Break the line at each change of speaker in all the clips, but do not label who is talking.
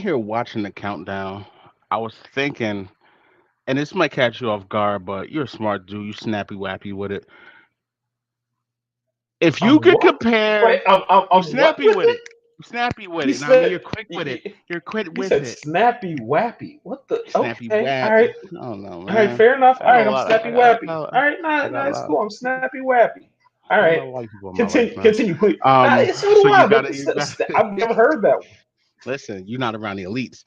here watching the countdown, I was thinking, and this might catch you off guard, but you're a smart dude. You snappy wappy with it. If
I'm
you could
what? Wait,
compare,
I'm
you
what
snappy
with
with
it?
it. You snappy with
You
it. Now I mean,
said
you're quick with it. You're quick
you
with
said
it.
snappy wappy. What the?
Snappy
Okay,
wap.
all right,
I don't know,
all right.
man.
Fair enough.
I
All
got a
right, I'm
lot.
snappy wappy. All right,
I
nah,
got
nah,
a
it's
lot.
cool. I'm snappy wappy. All
I got a
right,
lot of white people in my life, man.
continue, please. Nah,
Um,
so do
so
I.
you
But
got it. You got.
I've never heard that
Listen, you're not around the elites.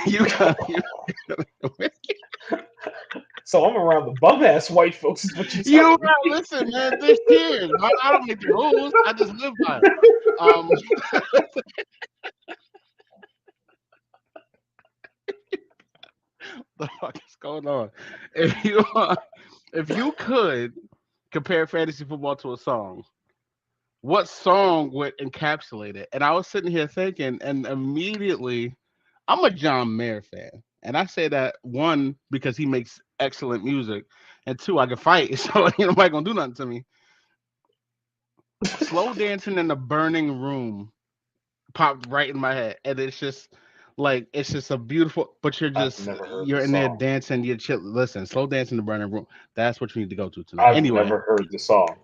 You got you.
so I'm around the bum ass white folks, is what you're
You
telling
right.
me.
Listen, man. This here. I don't make the rules. I just live by them. Um, the fuck is going on? If you if you could compare fantasy football to a song, what song would encapsulate it? And I was sitting here thinking, and immediately, I'm a John Mayer fan, and I say that one because he makes excellent music, and two, I can fight, so nobody gonna do nothing to me. Slow dancing in the burning room popped right in my head, and it's just like it's just a beautiful. But
I've never heard the
you're in there
song.
dancing, you're chill. Listen, slow dancing in the burning room. That's what you need to go to tonight.
I've
Anyway,
never heard the song.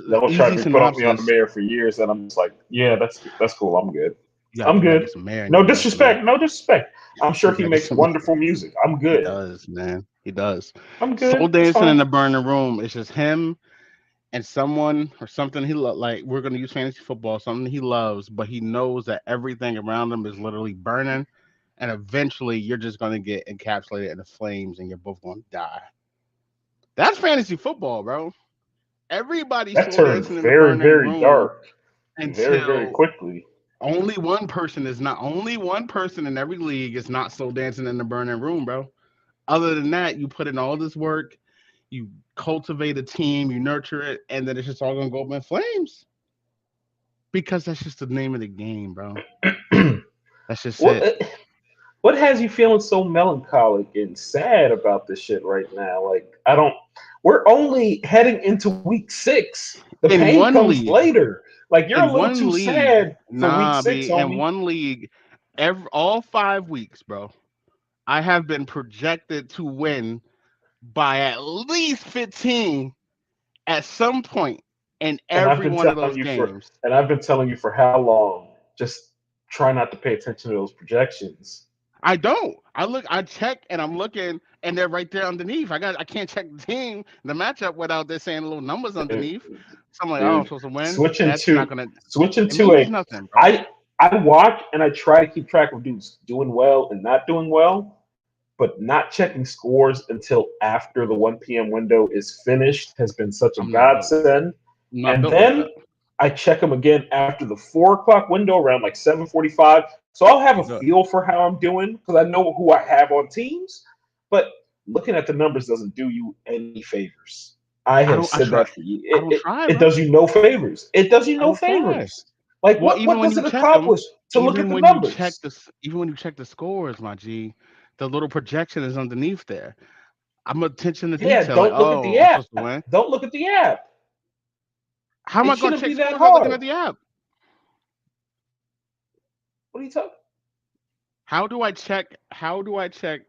They'll try
easy
to put on me on the
synopsis.
mayor for years, and I'm just like, yeah, that's cool. I'm good.
You
I'm
gotta
good.
get some air in
No
your life, man.
disrespect. No disrespect. I'm sure
You
he
gotta get
makes
some.
wonderful music. I'm
He
good.
does, man. He does.
I'm
Slow
good. It's
dancing in
fine.
the burning room. It's just him and someone or something like we're gonna use fantasy football, something he loves, but he knows that everything around him is literally burning, and eventually you're just gonna get encapsulated in the flames, and you're both gonna die. That's fantasy football, bro. Everybody's
That
slow
turned
dancing in the
very,
burning
very
room
dark very, very
until
quickly.
only one person in every league is not slow dancing in the burning room, bro. Other than that, you put in all this work, you cultivate a team, you nurture it, and then it's just all gonna go up in flames. Because that's just the name of the game, bro. That's just
what
it.
what has you feeling so melancholic and sad about this shit right now? Like I don't. We're only heading into week 6. The
In
pain
one
comes
league,
later. Like you're a
in
little
one
too
league,
sad for week
nah,
six,
be in
homie.
one league, all 5 weeks, bro. I have been projected to win by at least 15 at some point in
And I've
every
been
one of
telling
those
you for
games.
and I've been telling you for how long? Just try not to pay attention to those projections.
I don't. I check and I'm looking and they're right there underneath. I can't check the team, the matchup without there saying little numbers
Dude,
underneath. So I'm like, oh, I'm
dude,
supposed to win.
switching
That's not
to
gonna
switching
it
to
means
a
nothing, bro.
I watch and I try to keep track of dudes doing well and not doing well, but not checking scores until after the 1 p.m. window is finished has been such a
I'm not built like that.
godsend.
I'm not
And
built like
then
that.
I check them again after the 4 o'clock window around like 7:45. So I'll have a
Good.
feel for how I'm doing because I know who I have on teams. But looking at the numbers doesn't do you any favors. I have
I
said
try
that for you.
I don't try,
It
bro.
does you no favors. It does you
I
no
don't try.
favors. Like
Well,
what does it accomplish to look at the numbers?
even when you check the scores, my G, the little projection is underneath there. I'm attention to
Yeah,
detail. Like,
don't look at
oh,
the
I'm
app.
supposed to win.
Don't look at the app.
How am
It
I gonna
shouldn't
check
be that
scores not looking at
hard.
the app?
What are you talking?
How do I check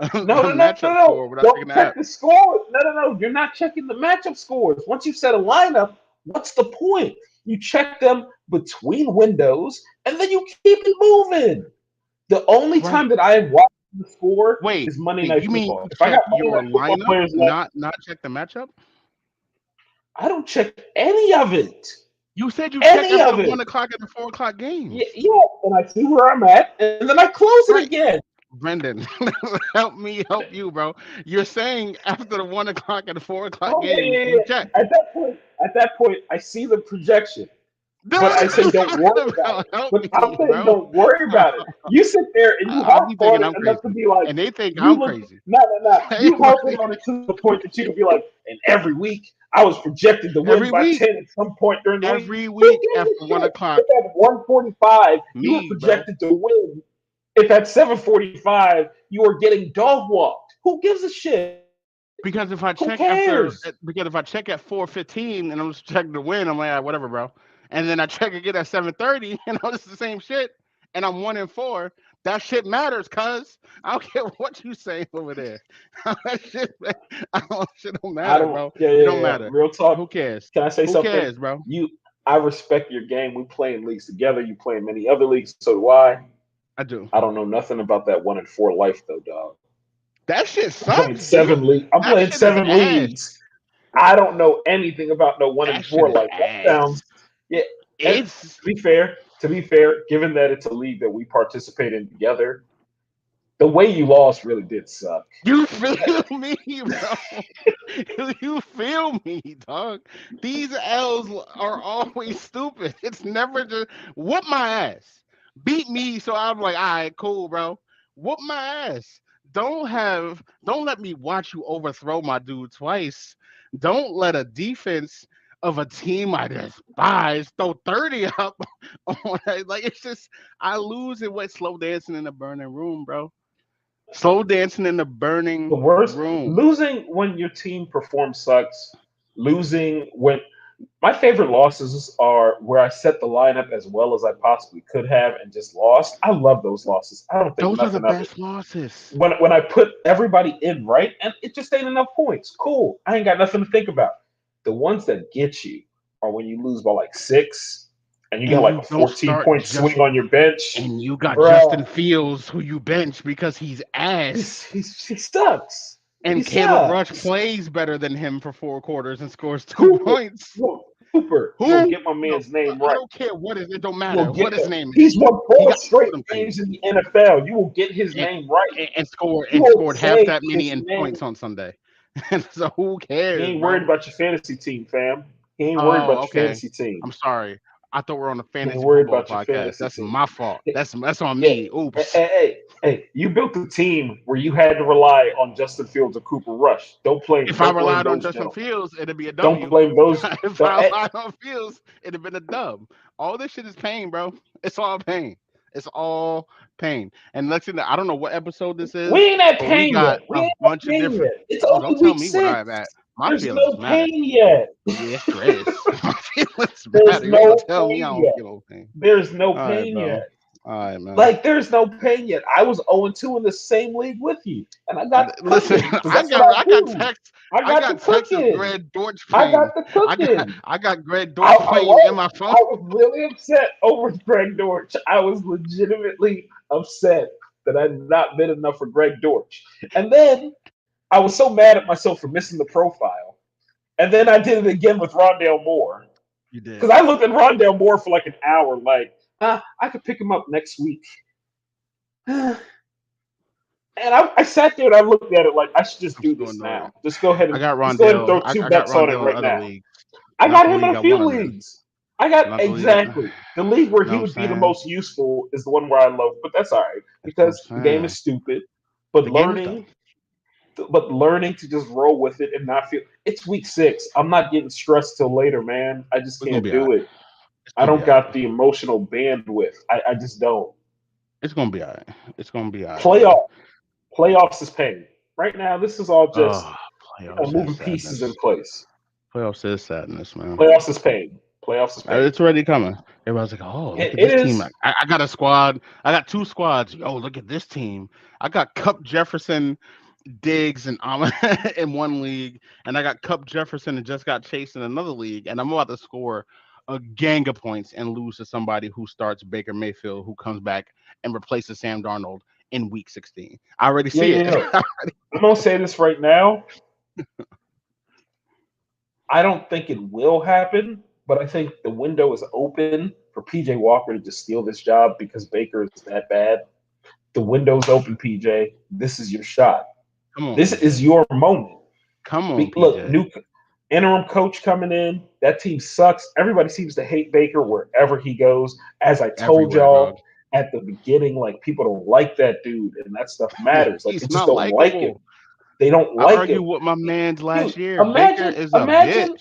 a
No, no, no, no,
matchup
no.
score without
Don't
checking the
check
app?
the score. No, no, no. You're not checking the matchup scores. Once you set a lineup, what's the point? You check them between windows, and then you keep it moving. The only time
Right.
that I watch the score
Wait,
is Monday
wait,
Night
you mean
Football.
you
If I
check
got Monday
your
Night Football
lineup,
players left,
not check the matchup?
I don't check any of it.
You said you check
Any
after the
of
one
it.
o'clock and the 4 o'clock
Yeah,
games.
yeah. And I see where I'm at, and then I close it
Right.
again.
Brendan, help me help you, bro. You're saying after the 1 o'clock and the 4 o'clock
Oh yeah,
games,
yeah,
you
yeah.
check.
At that point, I see the projection. But
Dude,
I say
I'm
don't worry
talking
about
about
it.
help
But I'm
me,
saying
bro.
don't worry about it. You sit there and you
I
harp
be
on
thinking
it
I'm
enough to
crazy,
be like,
and they think
you
I'm
look,
crazy.
no, no, no. You harping
Everybody,
on it to the point that you can be like, and every week I was projected to win
every
by
week,
10 at some point during the week.
every
Who
week
gives
after
a
one
shit?
o'clock,
If at 145 you were
me, bro.
projected to win, if at 7:45 you were getting dog walked, who gives a shit? Who cares?
Because if I check at 4:15 and I'm just checking to win, I'm like, ah, whatever, bro. And then I check again at 7:30, and it's the same shit. and I'm 1-4, that shit matters, cuz. I don't care what you say over there. That shit don't
I
matter,
don't.
bro.
Yeah,
It
yeah,
don't
yeah.
matter.
Real talk.
Who cares?
Can I say
Who
something?
cares, bro?
I respect your game. We play in leagues together. You play in many other leagues. So do I.
I do.
I don't know nothing about that 1-4 life though, dog.
That shit
I'm playing
sucks, G.
7 leagues. I'm
That
playing
shit is
seven
ass.
leagues. I don't know anything about no one
That
and
shit
four
is
life. That
ass.
sounds yeah. And
It's
to be fair, given that it's a league that we participate in together, the way you lost really did suck.
you feel me, bro. You feel me, dog. These L's are always stupid. It's never just whoop my ass. Beat me, so I'm like, all right, cool, bro. Whoop my ass. Don't let me watch you overthrow my dude twice. Don't let a defense of a team I despise throw 30 up on like it's just I lose and went slow dancing in the burning room, bro. Slow dancing in the
The
burning
worst
room.
losing when your team performs sucks. Losing when my favorite losses are where I set the lineup as well as I possibly could have and just lost. I love those losses. I don't think
Those are the
nothing of it.
best losses.
When I put everybody in right and it just ain't enough points. Cool. I ain't got nothing to think about. The ones that get you are when you lose by like 6 and you got
And
like
you
a
don't
14
start
point swing
just
on your bench.
and you got Justin
Bruh,
Fields who you bench because he's ass.
he sucks. He
And Caleb Rush
sucks.
plays better than him for 4 quarters and scores two
Cooper,
points.
Cooper, you will
Who?
get my
No,
man's name
I
right.
don't care what is it. Don't
You will
matter
get
what his
that.
name is.
He's won
He
four
got
straight
them
games
things
in the NFL. You will get his
and,
name right. You
and
will
scored half
say
that many
his
in
name.
points on Sunday. And so who
He
cares,
ain't worried
bro?
about your fantasy team, fam. He ain't worried
Oh,
about your
okay.
fantasy team.
I'm sorry. I thought we're on a
He ain't
fantasy
worried
football
about your
podcast.
fantasy
That's
team.
my fault. That's on
Yeah.
me.
Hey,
Oops.
hey, hey, hey, you built a team where you had to rely on Justin Fields or Cooper Rush.
If I
Don't blame
relied on
those
Justin
gentlemen.
Fields, it'd be a
Don't
W.
blame those.
If
Don't,
I relied on Fields, it'd have been a dub. All this shit is pain, bro. It's all pain. It's all pain. And next thing, I don't know what episode this
we
is,
ain't at
but we
pain
got
yet. We
a
ain't at
bunch of
pain
different.
yet. It's
Oh,
only
don't tell
week
me what I'm
6.
at. My
There's
feelings
no
matter.
pain yet.
Yeah, sure is. My feelings
There's
matter. You ain't
no
gonna tell me I
pain
don't
yet.
feel no pain.
There's no
All right,
pain
bro.
yet.
All right, man.
Like there's no pain yet. I was 0-2 in the same league with you, and I got the
Listen,
cooking because that's what I
I got
do.
text.
I
I
got the
got text of
cooking.
Greg Dortch
I got
playing.
the cooking.
I got Greg
I
Dortch playing in
was.
my phone.
I was really upset over Greg Dortch. I was legitimately upset that I had not been enough for Greg Dortch. And then I was so mad at myself for missing the profile. And then I did it again with Rondale Moore.
You
Because
did.
I looked at Rondale Moore for like an hour, like, I could pick him up next week. And I sat there and I looked at it like I should just
I'm
do
so
this
annoyed.
now. Just go ahead
I
and
got
throw
Rondale.
two
I got
bets on it
Rondale in
right
other
now.
leagues,
I
not
got
the
him in
league
a
I
few
want him in.
leagues. I got
Not the league.
exactly the league where
You
he
know what I'm
would be the
saying?
most useful is the one where I love, but that's all right
That's what I'm
because the game
saying.
is stupid. But
The game is dumb.
learning to just roll with it and not feel it's week 6. I'm not getting stressed till later, man. I just
It's gonna
can't
be alright.
do it.
It's
I
gonna be
don't
alright.
got the emotional bandwidth. I just don't.
It's gonna be alright. It's gonna be alright, man.
Playoff playoffs is pain. Right now, this is all
Oh,
just
playoffs is
moving pieces in
sadness.
place.
Playoffs is sadness, man.
Playoffs is pain. Playoffs is pain.
It's already coming. Everybody's like, "Oh, look at
It
this team."
is.
I got a squad. I got 2 squads. Yo, look at this team. I got Cup Jefferson, Diggs, and in one league, and I got Cup Jefferson and just got Chase in another league, and I'm about to score a gang of points and lose to somebody who starts Baker Mayfield, who comes back and replaces Sam Darnold in Week 16. I already
Yeah,
see
yeah,
it.
yeah. I'm gonna say this right now. I don't think it will happen, but I think the window is open for PJ Walker to just steal this job because Baker is that bad. The window's open, PJ. This is your shot.
Come on,
This is
PJ.
your moment.
Come on,
Look,
PJ.
new interim coach coming in. That team sucks. Everybody seems to hate Baker wherever he goes. As I told
Everywhere, dog.
y'all at the beginning, like people don't like that dude, and that stuff matters. Like they
He's
just
not
don't like him.
likable.
They don't
I
like
argue
him.
with my man's
Dude,
last year. Baker is a
imagine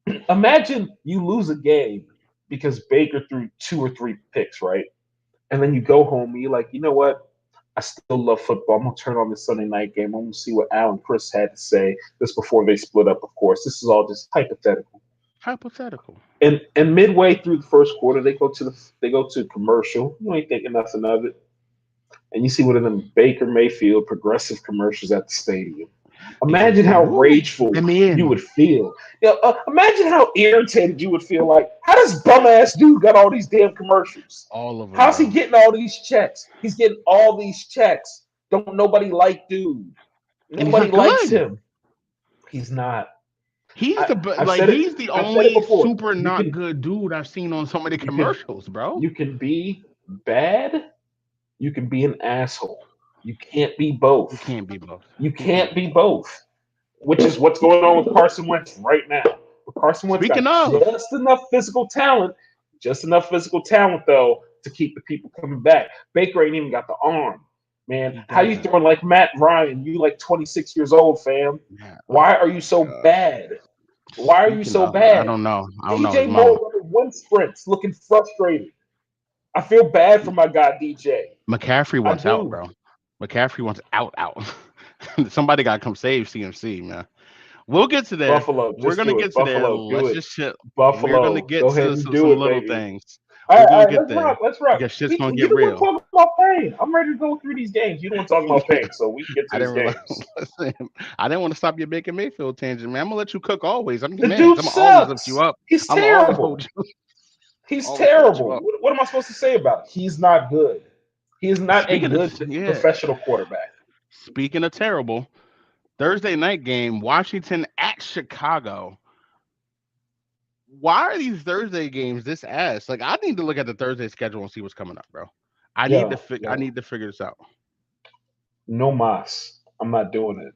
bitch.
imagine you lose a game because Baker threw 2 or 3 picks, right? And then you go home and you're like, you know what? I still love football. I'm gonna turn on this Sunday night game. I'm gonna see what Al and Chris had to say. This before they split up, of course. This is all just hypothetical.
Hypothetical.
And midway through the first quarter, they go to commercial. You ain't thinking nothing of it, and you see one of them Baker Mayfield progressive commercials at the stadium.
If you
Imagine how
woo,
rageful
let me
you
in.
would feel. Imagine how irritated you would feel. Like, how does bum ass dude got all these damn commercials?
All of them,
How's he
bro.
getting all these checks? He's getting all these checks. Don't nobody like dude.
And he's
Nobody
not
likes
good.
him. He's not.
He's
I've said it.
he's the
I've said it
only
before.
super not good dude I've seen on so many
You can
commercials, bro.
you can be bad. You can be an asshole. You can't be both.
You can't be both.
You
You can't
can't
be
be
both.
both. Which is what's going on with Carson Wentz right now. But Carson Wentz got
Speaking of,
just enough physical talent though to keep the people coming back. Baker ain't even got the arm, man.
he
How you
doesn't.
throwing like Matt Ryan? You like 26 years old, fam.
Yeah.
Why are you so
Uh,
bad? Why are you
speaking
so
of, I
bad?
don't know. I don't know his
DJ
mama.
Moore running one sprints, looking frustrated. I feel bad for my guy DJ.
McCaffrey
I
wants out,
do.
bro. McCaffrey wants out. Somebody got to come save CMC, man. We'll get to there.
Buffalo,
We're
just
gonna
do
get
it.
to there.
Buffalo, do
Let's
it.
just shit. We're gonna
Buffalo,
get
go ahead
to
and do
some
it,
little
baby.
things. We're
All
gonna
right,
get
let's
there
rock. Let's rock.
because shit's
You
gonna get
don't want to
real.
talk about pain. I'm ready to go through these games. You don't want to talk about pain, so we can get to
I
these
didn't realize.
games.
Listen, I didn't want to stop your Baker Mayfield tangent, man. I'm gonna let you cook always. I'm your
The
man.
dude
I'm gonna always lift you
sucks.
up.
He's
I'm gonna always
terrible.
hold you.
He's
Always hold you
terrible.
up.
What am I supposed to say about it? He's not good. He is not a
Speaking of
good
yeah,
professional quarterback.
speaking of terrible, Thursday night game, Washington at Chicago. Why are these Thursday games this ass? Like I need to look at the Thursday schedule and see what's coming up, bro.
Yo,
I
yo,
need to figure this out.
no mas. I'm not doing it.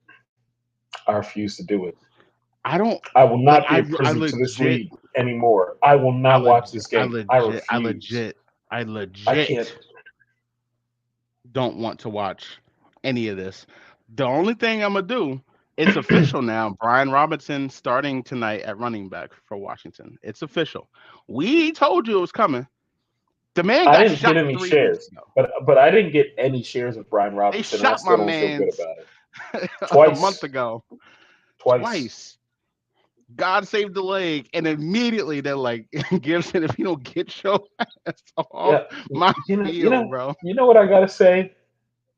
I refuse to do it.
I don't
I will
like
not be a prisoner to this
legit
league anymore. I will
I
not watch
legit
this game. I refuse.
I
I can't.
legit don't want to watch any of this. The only thing I'm gonna do, it's official now. Brian Robinson starting tonight at running back for Washington. It's official. We told you it was coming. The man
I
got
didn't get
shot
any
3 weeks
shares,
ago.
but I didn't get any shares of Brian
They
Robinson, and I
shot my
still don't feel good
man's
about it.
a month
Twice,
ago.
twice.
Twice. God saved the leg, and immediately they're like, Gibson, if you don't get your ass off
Yeah,
my
you know, you
field,
know,
bro.
you know what I gotta say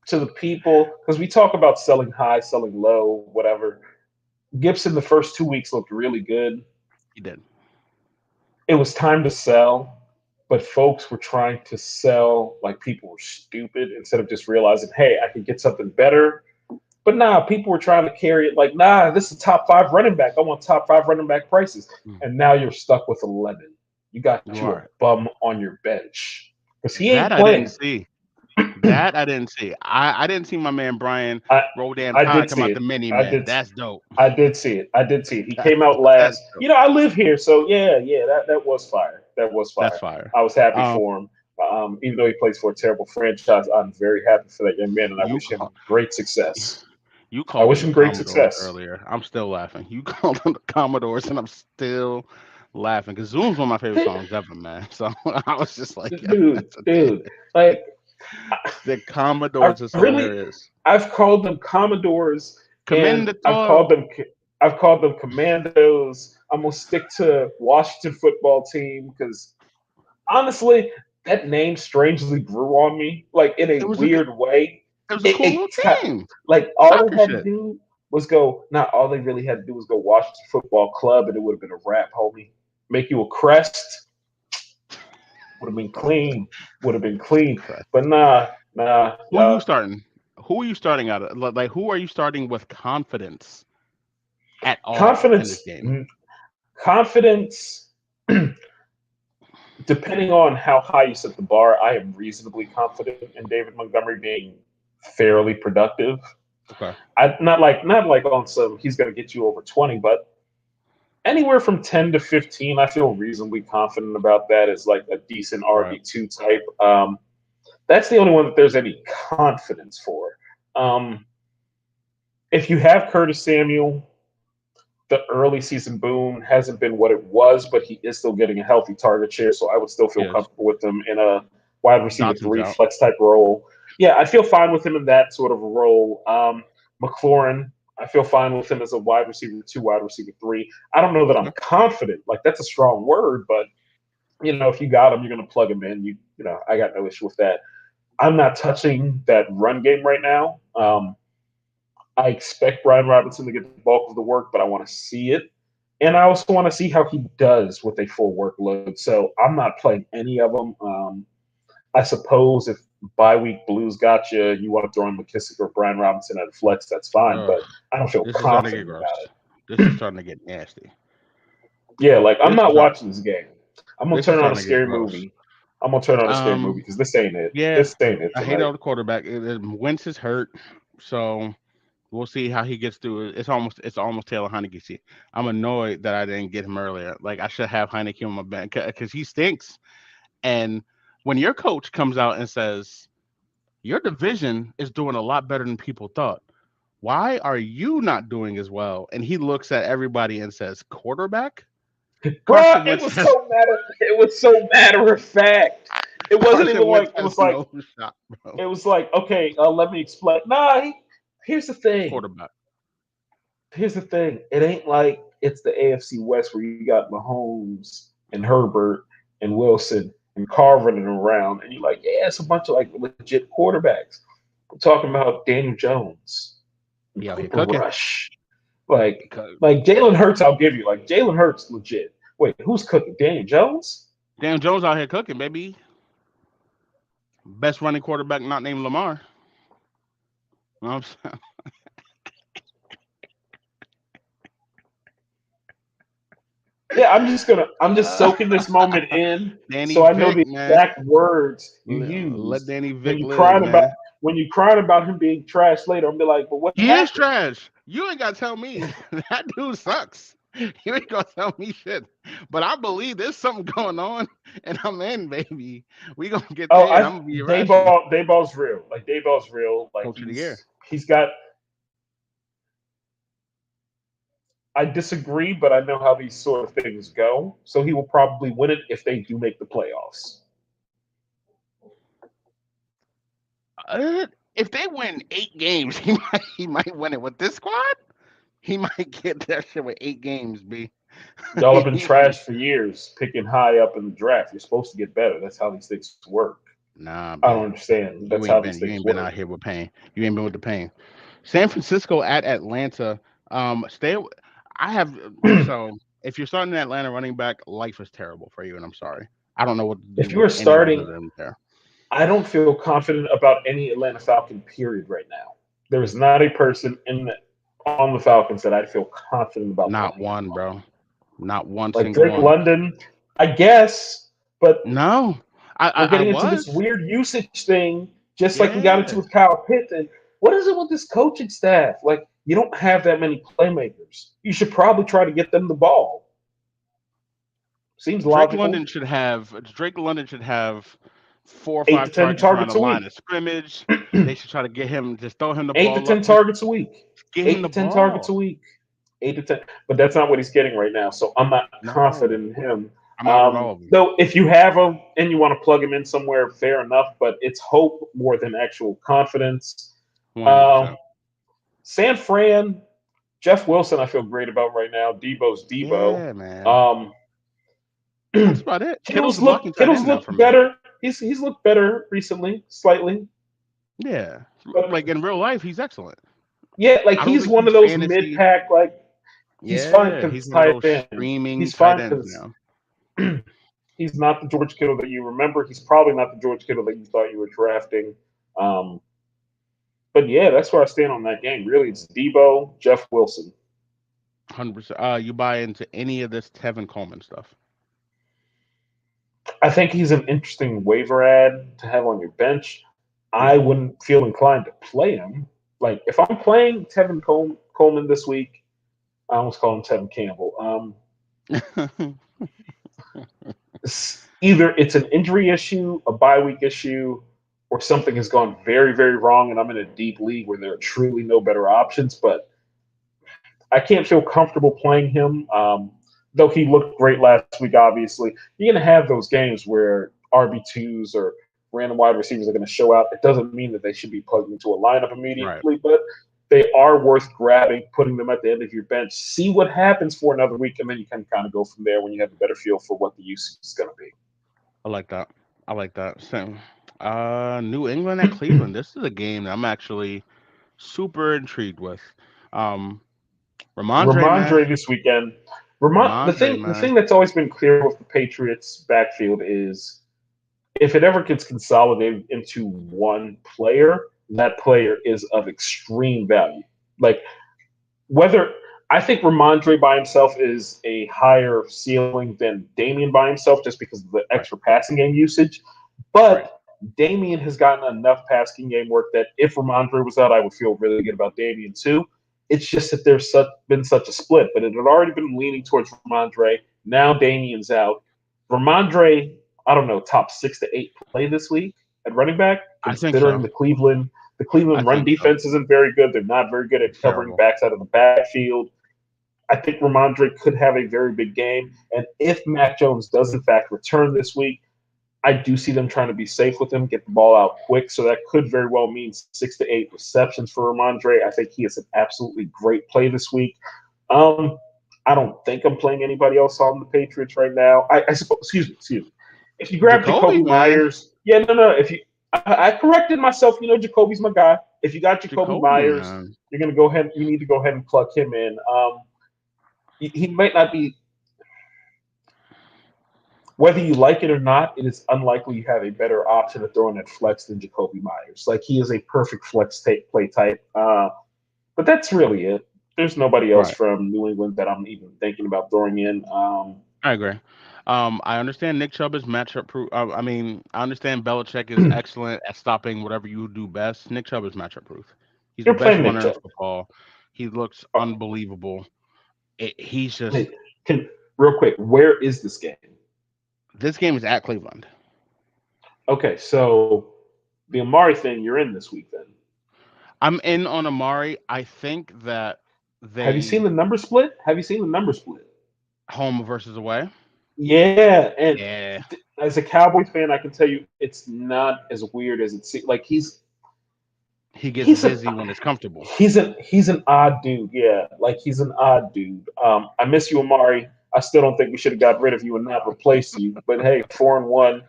to the people because we talk about selling high, selling low, whatever. Gibson the first 2 weeks looked really good.
He did.
It was time to sell, but folks were trying to sell like people were stupid instead of just realizing, hey, I can get something better. But nah, people were trying to carry it like, nah, this is top five running back. I want top five running back prices.
Mm,
And now you're stuck with 11. You got
you
you a
are.
bum on your bench because he
That
ain't
I didn't
playing.
see. That I didn't see. I didn't see my man Brian
I
Rodan
I
Pie
did
come
see
out
it.
the mini
I
man.
did
That's dope.
I did see it. I did see it. He
That's
came out
that's
last.
dope.
I live here, so yeah, that was fire. That was
That's
fire.
fire.
I was happy
Um,
for him. Even though he plays for a terrible franchise, I'm very happy for that young man, and I
you
wish him
call
great success.
you
I
called
wish
them the
him great
Commodores
success.
earlier. I'm still laughing. You called them the Commodores, and I'm still laughing because Zoom's one of my favorite songs ever, man. So I was just like, yeah, that's a
Dude, like
the
I
Commodores is
really,
hilarious.
I've called them Commodores, and
Commendator.
I've called them Commandos. I'm gonna stick to Washington football team because honestly, that name strangely grew on me, like in
It
a
was a
weird way.
it was a cool little
It's kind
team.
like all they
Soccer
had to
shit.
do was go. Not all they really had to do was go Washington Football Club, and it would have been a wrap, homie. Make you a crest, would have been clean. Would have been clean.
Correct.
But nah.
Who you starting? Who are you starting out of? Like, who are you starting with confidence at all in this
Confidence,
game?
confidence. Depending on how high you set the bar, I am reasonably confident in David Montgomery being fairly productive.
Okay.
Not like on some he's going to get you over 20, but anywhere from 10 to 15, I feel reasonably confident about that as like a decent
Right.
RB2 type. That's the only one that there's any confidence for. Um, if you have Curtis Samuel, the early season boom hasn't been what it was, but he is still getting a healthy target share. So I would still feel
Yes.
comfortable with him in a wide receiver
Dotson's
3
out.
flex type role. Yeah, I feel fine with him in that sort of a role. McLaurin, I feel fine with him as a wide receiver 2, wide receiver 3. I don't know that I'm
Okay.
confident. Like that's a strong word, but if you got him, you're going to plug him in. I got no issue with that. I'm not touching that run game right now. I expect Brian Robinson to get the bulk of the work, but I want to see it. And I also want to see how he does with a full workload. So I'm not playing any of them. I suppose if bye week blues got you, you want to throw in McKissick or Brian Robinson at a flex, that's fine.
Ugh,
But I don't feel
this is starting to get
confident
gross.
about it.
This is starting to get nasty.
Yeah, like I'm
This is
not
start,
watching this game. I'm gonna
this is
turn on a
starting to get
scary
gross.
movie. I'm gonna turn on a scary movie
Um,
because this ain't it.
yeah,
This ain't it
I hate
tonight.
all the quarterback. Wentz is hurt, so we'll see how he gets through it. It's almost Taylor Heineke. I'm annoyed that I didn't get him earlier. Like I should have Heineke on my bench because he stinks. And when your coach comes out and says your division is doing a lot better than people thought, why are you not doing as well? And he looks at everybody and says, quarterback?
Bruh,
Carson Wentz has
it was so matter of fact. It wasn't even
Carson Wentz
like it
has
was like
no shot, bro.
it was like okay, let me explain. Nah, here's the thing.
Quarterback.
Here's the thing. It ain't like it's the AFC West where you got Mahomes and Herbert and Wilson and Carr running around, and you're like, yeah, it's a bunch of like legit quarterbacks. I'm talking about Daniel Jones and
He out here
Cooper
cooking.
Rush. Like,
'Cause
like Jalen Hurts, I'll give you. Like Jalen Hurts, legit. Wait, who's cooking? Daniel Jones?
Dan Jones out here cooking, baby. Best running quarterback not named Lamar. You know what I'm saying?
Yeah, I'm just soaking this moment in,
Danny
so I know
Vick,
the
man.
exact words you
Let
used
Danny
when
Vick
you
live,
cried about
man.
when you cried about him being trash later. I'll be like, but what
He is
happened?
trash. You ain't gotta tell me. That dude sucks. You ain't gonna tell me shit. But I believe there's something going on, and I'm in, baby. We gonna get
Oh,
there, and I'm gonna be irrational.
Dayball's real. Like Dayball's real. Like
Coach of the year.
he's got. I disagree, but I know how these sort of things go. So he will probably win it if they do make the playoffs.
If they win 8 games, he might win it with this squad. He might get that shit with 8 games, b.
Y'all have been trash for years, picking high up in the draft. You're supposed to get better. That's how these things work.
Nah,
I don't
b.
understand.
You
That's
ain't
how these
been you
things
ain't been
work.
out here with pain. You ain't been with the pain. San Francisco at Atlanta. Stay. I have so if you're starting an Atlanta running back, life is terrible for you, and I'm sorry. I don't know what to do
If you are
with any one of
starting,
them there.
I don't feel confident about any Atlanta Falcon period right now. There is not a person on the Falcons that I feel confident about
Not
playing
one,
anymore.
bro. Not one
Like
single
Drake
one.
London, I guess, but
No,
we're
I
getting into this
was.
weird usage thing, just like we got into
Yeah.
with Kyle Pitts. And what is it with this coaching staff? Like, you don't have that many playmakers. You should probably try to get them the ball. Seems logical.
Drake London should have 4 or 5
eight to ten
targets around the
targets a
line
week.
of scrimmage. They should try to get him, just throw him the
Eight to
ball up,
ten
just
targets a week.
get him
Eight
the
to ten targets
ball.
a week. 8 to 10, but that's not what he's getting right now. So I'm not
No,
confident in him.
I'm not at all of them.
Though, if you have him and you want to plug him in somewhere, fair enough. But it's hope more than actual confidence. Um,
100%.
San Fran, Jeff Wilson, I feel great about right now. Debo's Debo.
Yeah, man.
Um,
That's about it. Kittle's
Kittle's
the walking
look
tight
Kittle's
end now
looked
for me.
better. He's looked better recently, slightly.
Yeah,
But
like in real life, he's excellent.
yeah, like
I don't
he's
think
one
he's
of those mid
fantasy.
pack. Like he's fine
Yeah,
because
he's
it's
one of
tight
those
end.
streaming
He's
tight
fine
ends
because
now.
he's not the George Kittle that you remember. He's probably not the George Kittle that you thought you were drafting. Um, but yeah, that's where I stand on that game. Really, it's Debo, Jeff Wilson.
100%. You buy into any of this Tevin Coleman stuff?
I think he's an interesting waiver ad to have on your bench. I
Yeah.
wouldn't feel inclined to play him. Like if I'm playing Coleman this week, I almost call him Tevin Campbell. Either it's an injury issue, a bye week issue, or something has gone very, very wrong, and I'm in a deep league where there are truly no better options. But I can't feel comfortable playing him. Though he looked great last week, obviously. You're going to have those games where RB2s or random wide receivers are going to show out. It doesn't mean that they should be plugged into a lineup
Right.
immediately, but they are worth grabbing, putting them at the end of your bench. See what happens for another week, and then you can kind of go from there when you have a better feel for what the usage is going to be.
I like that. I like that. Same. New England at Cleveland. This is a game that I'm actually super intrigued with. Um, Ramondre, man.
Ramondre this weekend.
Ramondre,
The
man.
thing that's always been clear with the Patriots backfield is if it ever gets consolidated into one player, that player is of extreme value. Like whether I think Ramondre by himself is a higher ceiling than Damian by himself just because of the
Right.
extra passing game usage.
Right.
But Damian has gotten enough passing game work that if Ramondre was out, I would feel really good about Damian too. It's just that been such a split, but it had already been leaning towards Ramondre. Now Damian's out. Ramondre, I don't know, top 6 to 8 play this week at running back,
I think
considering
so.
the
I
Cleveland run
think so.
defense isn't very good. They're not very good at
It's
covering
terrible.
backs out of the backfield. I think Ramondre could have a very big game. And if Mac Jones does, in fact, return this week, I do see them trying to be safe with him, get the ball out quick. So that could very well mean 6 to 8 receptions for Ramondre. I think he is an absolutely great play this week. Um, I don't think I'm playing anybody else on the Patriots right now. I suppose, excuse me. If you grab
Jacoby,
Jacoby
man.
Myers, yeah, no. If you, I corrected myself. You know, Jacoby's my guy. If you got Jacoby
Jacoby,
Myers,
man.
you're gonna go ahead. You need to go ahead and plug him in. He might not be. Whether you like it or not, it is unlikely you have a better option of throwing at flex than Jacoby Myers. Like he is a perfect flex play type. But that's really it. There's nobody else
Right.
from New England that I'm even thinking about throwing in.
I agree. I understand Nick Chubb is matchup proof. I mean, I understand Belichick is excellent at stopping whatever you do best. Nick Chubb is matchup proof. He's the
You're
best
playing Nick
runner in
Chubb.
football. He looks
Uh,
unbelievable. He's just
Hey, can real quick, where is this game?
this game is at Cleveland.
Okay, so the Amari thing, you're in this week then.
I'm in on Amari. I think that
Have you seen
they
the number split? Have you seen the number split?
home versus away.
Yeah, and
Yeah,
as a Cowboys fan, I can tell you it's not as weird as it seems. Like
he gets
he's an
busy when it's comfortable.
he's an odd dude. Yeah, like he's an odd dude. I miss you, Amari. I still don't think we should have got rid of you and not replaced you. But hey, 4-1.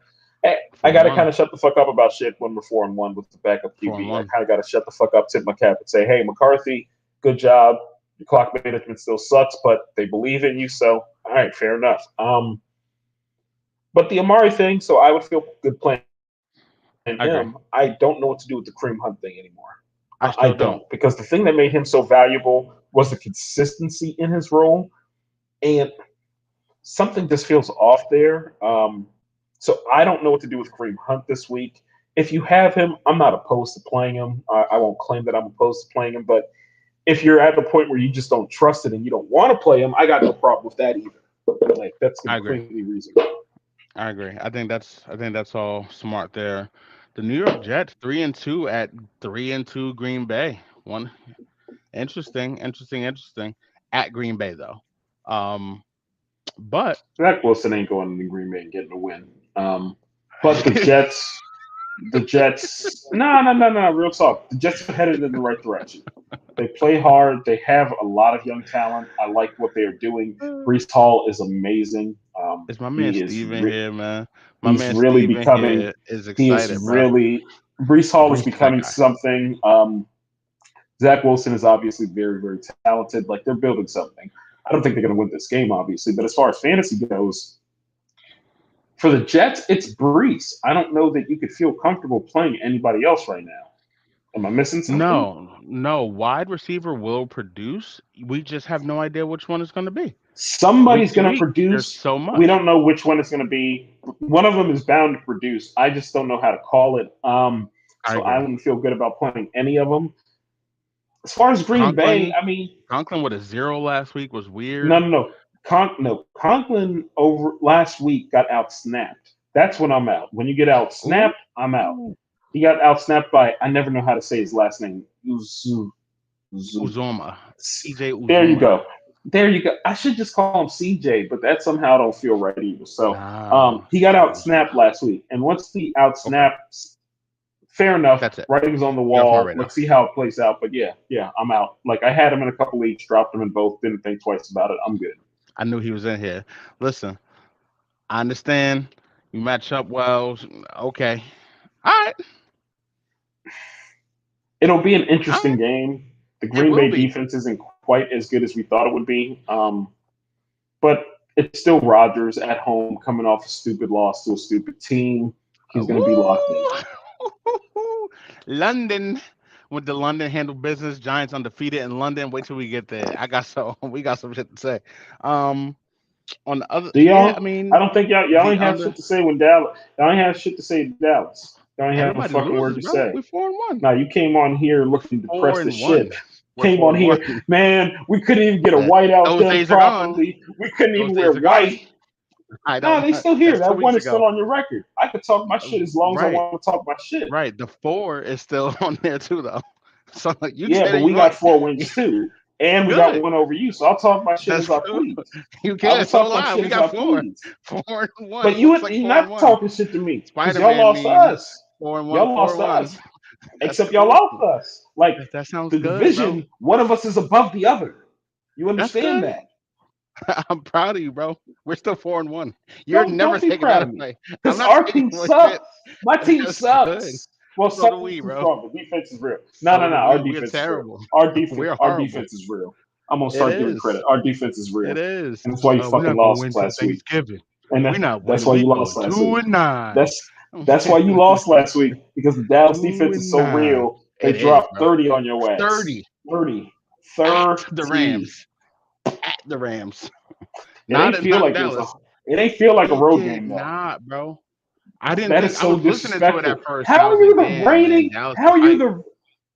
Hey, I
Four
got
and
to kind
one.
of shut the fuck up about shit when we're 4-1 with the backup
Four and
QB. I
one.
kind of got to shut the fuck up, tip my cap, and say, hey, McCarthy, good job. Your clock management still sucks, but they believe in you. So, all right, fair enough. But the Amari thing, so I would feel good playing
I agree.
him. I don't know what to do with the Kareem Hunt thing anymore.
I
I
still don't.
don't, because the thing that made him so valuable was the consistency in his role, and something just feels off there. So I don't know what to do with Kareem Hunt this week. If you have him, I'm not opposed to playing him. I won't claim that I'm opposed to playing him, but if you're at the point where you just don't trust it and you don't want to play him, I got no problem with that either. Like that's
I agree.
completely reasonable.
I agree. I think that's all smart there. The New York Jets 3-2 at 3-2 Green Bay. One interesting. At Green Bay though. Um, but
Zach Wilson ain't going to Green Bay and getting a win. But the Jets, no, real talk. The Jets are headed in the right direction. They play hard. They have a lot of young talent. I like what they are doing. Brees Hall is amazing.
is my man
He is
Steven here, man? My
he's
man
really
Steven
becoming.
here is
He is
excited, bro.
really Brees Hall is
Brees is that
becoming
guy.
something. Zach Wilson is obviously very, very talented. Like they're building something. I don't think they're going to win this game, obviously, but as far as fantasy goes, for the Jets, it's Brees. I don't know that you could feel comfortable playing anybody else right now. Am I missing something?
No, no. Wide receiver will produce. We just have no idea which one it's going to be. Week
Somebody's
to
going to
week, there's
produce.
so
We
much.
don't know which one it's going to be. One of them is bound to produce. I just don't know how to call it.
I
So I
agree.
wouldn't feel good about playing any of them. As far as Green Bay,
Conklin,
I mean,
Conklin with a zero last week was
no,
weird.
no, no. Conklin over last week got out snapped. That's when I'm out. When you get out
Ooh,
snapped, I'm out. He got out snapped by I never know how to say his last name.
Uzoma, CJ
There you
Uzoma.
go. There you go. I should just call him CJ, but that somehow don't feel right either. So
Nah,
he got out
Uzoma.
snapped last week, and once he out
Okay,
snapped fair enough.
That's it.
Writing's on the
You're off my
wall.
radar.
Let's see how it plays out. But yeah, I'm out. Like I had him in a couple leagues, dropped him in both, didn't think twice about it. I'm good.
I knew he was in here. Listen, I understand you match up well. Okay. All right.
It'll be an
All
interesting
right.
game. The
It
Green
will
Bay
be.
defense isn't quite as good as we thought it would be. But it's still Rodgers at home, coming off a stupid loss to a stupid team. He's going to be locked in.
Woo! London. With the London handle business, Giants undefeated in London. Wait till we get there. I got so we got some shit to say. Um, on the other,
Do
yeah, I
y'all? I
mean
don't think y'all
the
ain't have
under.
shit to say when Dallas. Y'all ain't have shit to say in Dallas. Y'all ain't have a
Everybody
fucking word
loses,
to
bro.
say.
We 4-1.
Now you came on here
We're
looking
four
depressed as
and
shit.
one. We're
Came
four
on
and
here,
one.
man. We couldn't even get a
That
whiteout
those
done
days are gone.
properly. We couldn't
Those
even wear
days are gone.
white.
I
Nah,
don't.
they still here.
That's two
That one
weeks
is still
ago.
on your record. I could talk my shit as long as I
Right,
want to talk my shit.
right. The four is still on there too, though. So you can
Yeah,
say
but
that you
we got
want.
4 wins too. And we got
Good.
one over you. So I'll talk my shit
That's
as I
good.
please.
You
I will
can. So
talk
will
my
I.
shit
We
as
got
I
four.
please.
4-1.
But
Looks like
you're
four and
not
one.
talking shit to me because
Spider
y'all
Man
lost to
memes.
us.
4-1.
Y'all lost to
4-1.
us.
That's
Except y'all
cool.
lost to us. Like
That sounds
the
good, bro.
division, one of us is above the other. You
That's
understand
good.
that?
I'm proud of you, bro. We're still 4-1. You're
Don't
never
be
taking
proud
that
of me
away. I'm
because
not
our
taking
team
away shit.
sucks. My team
That's good.
sucks. Well,
So do
sucks
we,
too
bro.
strong. The defense is real. No,
So
no, no.
do
Our
we. We're
defense is real.
terrible. We're
Our
horrible.
defense is real. I'm gonna
It
start giving
is.
credit. Our defense is
It
real,
is.
and that's why you
We're
fucking
not gonna
lost
win till
last week.
Thanksgiving.
And
We're not
that's
winning.
why
We
you
going
lost last
two
week.
and nine.
That's why you lost last week because the Dallas defense is so
2-9.
real. They
It is,
dropped
bro.
30 on your ass.
30
30.
at the
30.
Rams. At the Rams.
It
Not
ain't
in
feel
not
like it was
Dallas.
it ain't feel like a
It
road
did
game though.
not, bro. I didn't
That
think
is
I
so
was listening to it
disrespectful.
at first, and I
How
was
are you
like,
the
"Damn, man,
reigning?
Dallas
How
is
are you
hype."
the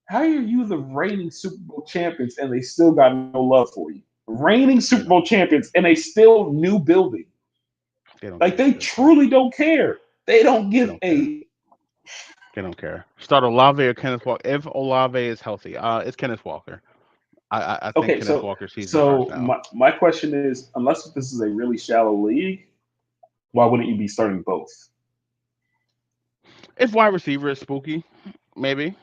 how are you the reigning Super Bowl champions and they still got no love for you? Reigning
They
Super
don't.
Bowl champions in a still new building.
They don't give
Like
a
they
shit, bro.
truly don't care. They don't
They
give
don't care.
a
They don't care. Start Olave or Kenneth Walker. If Olave is healthy, it's Kenneth Walker. I think
okay.
Kenneth
So
Walker season starts
so
now.
my question is, unless this is a really shallow league, why wouldn't you be starting both?
If wide receiver is spooky, maybe.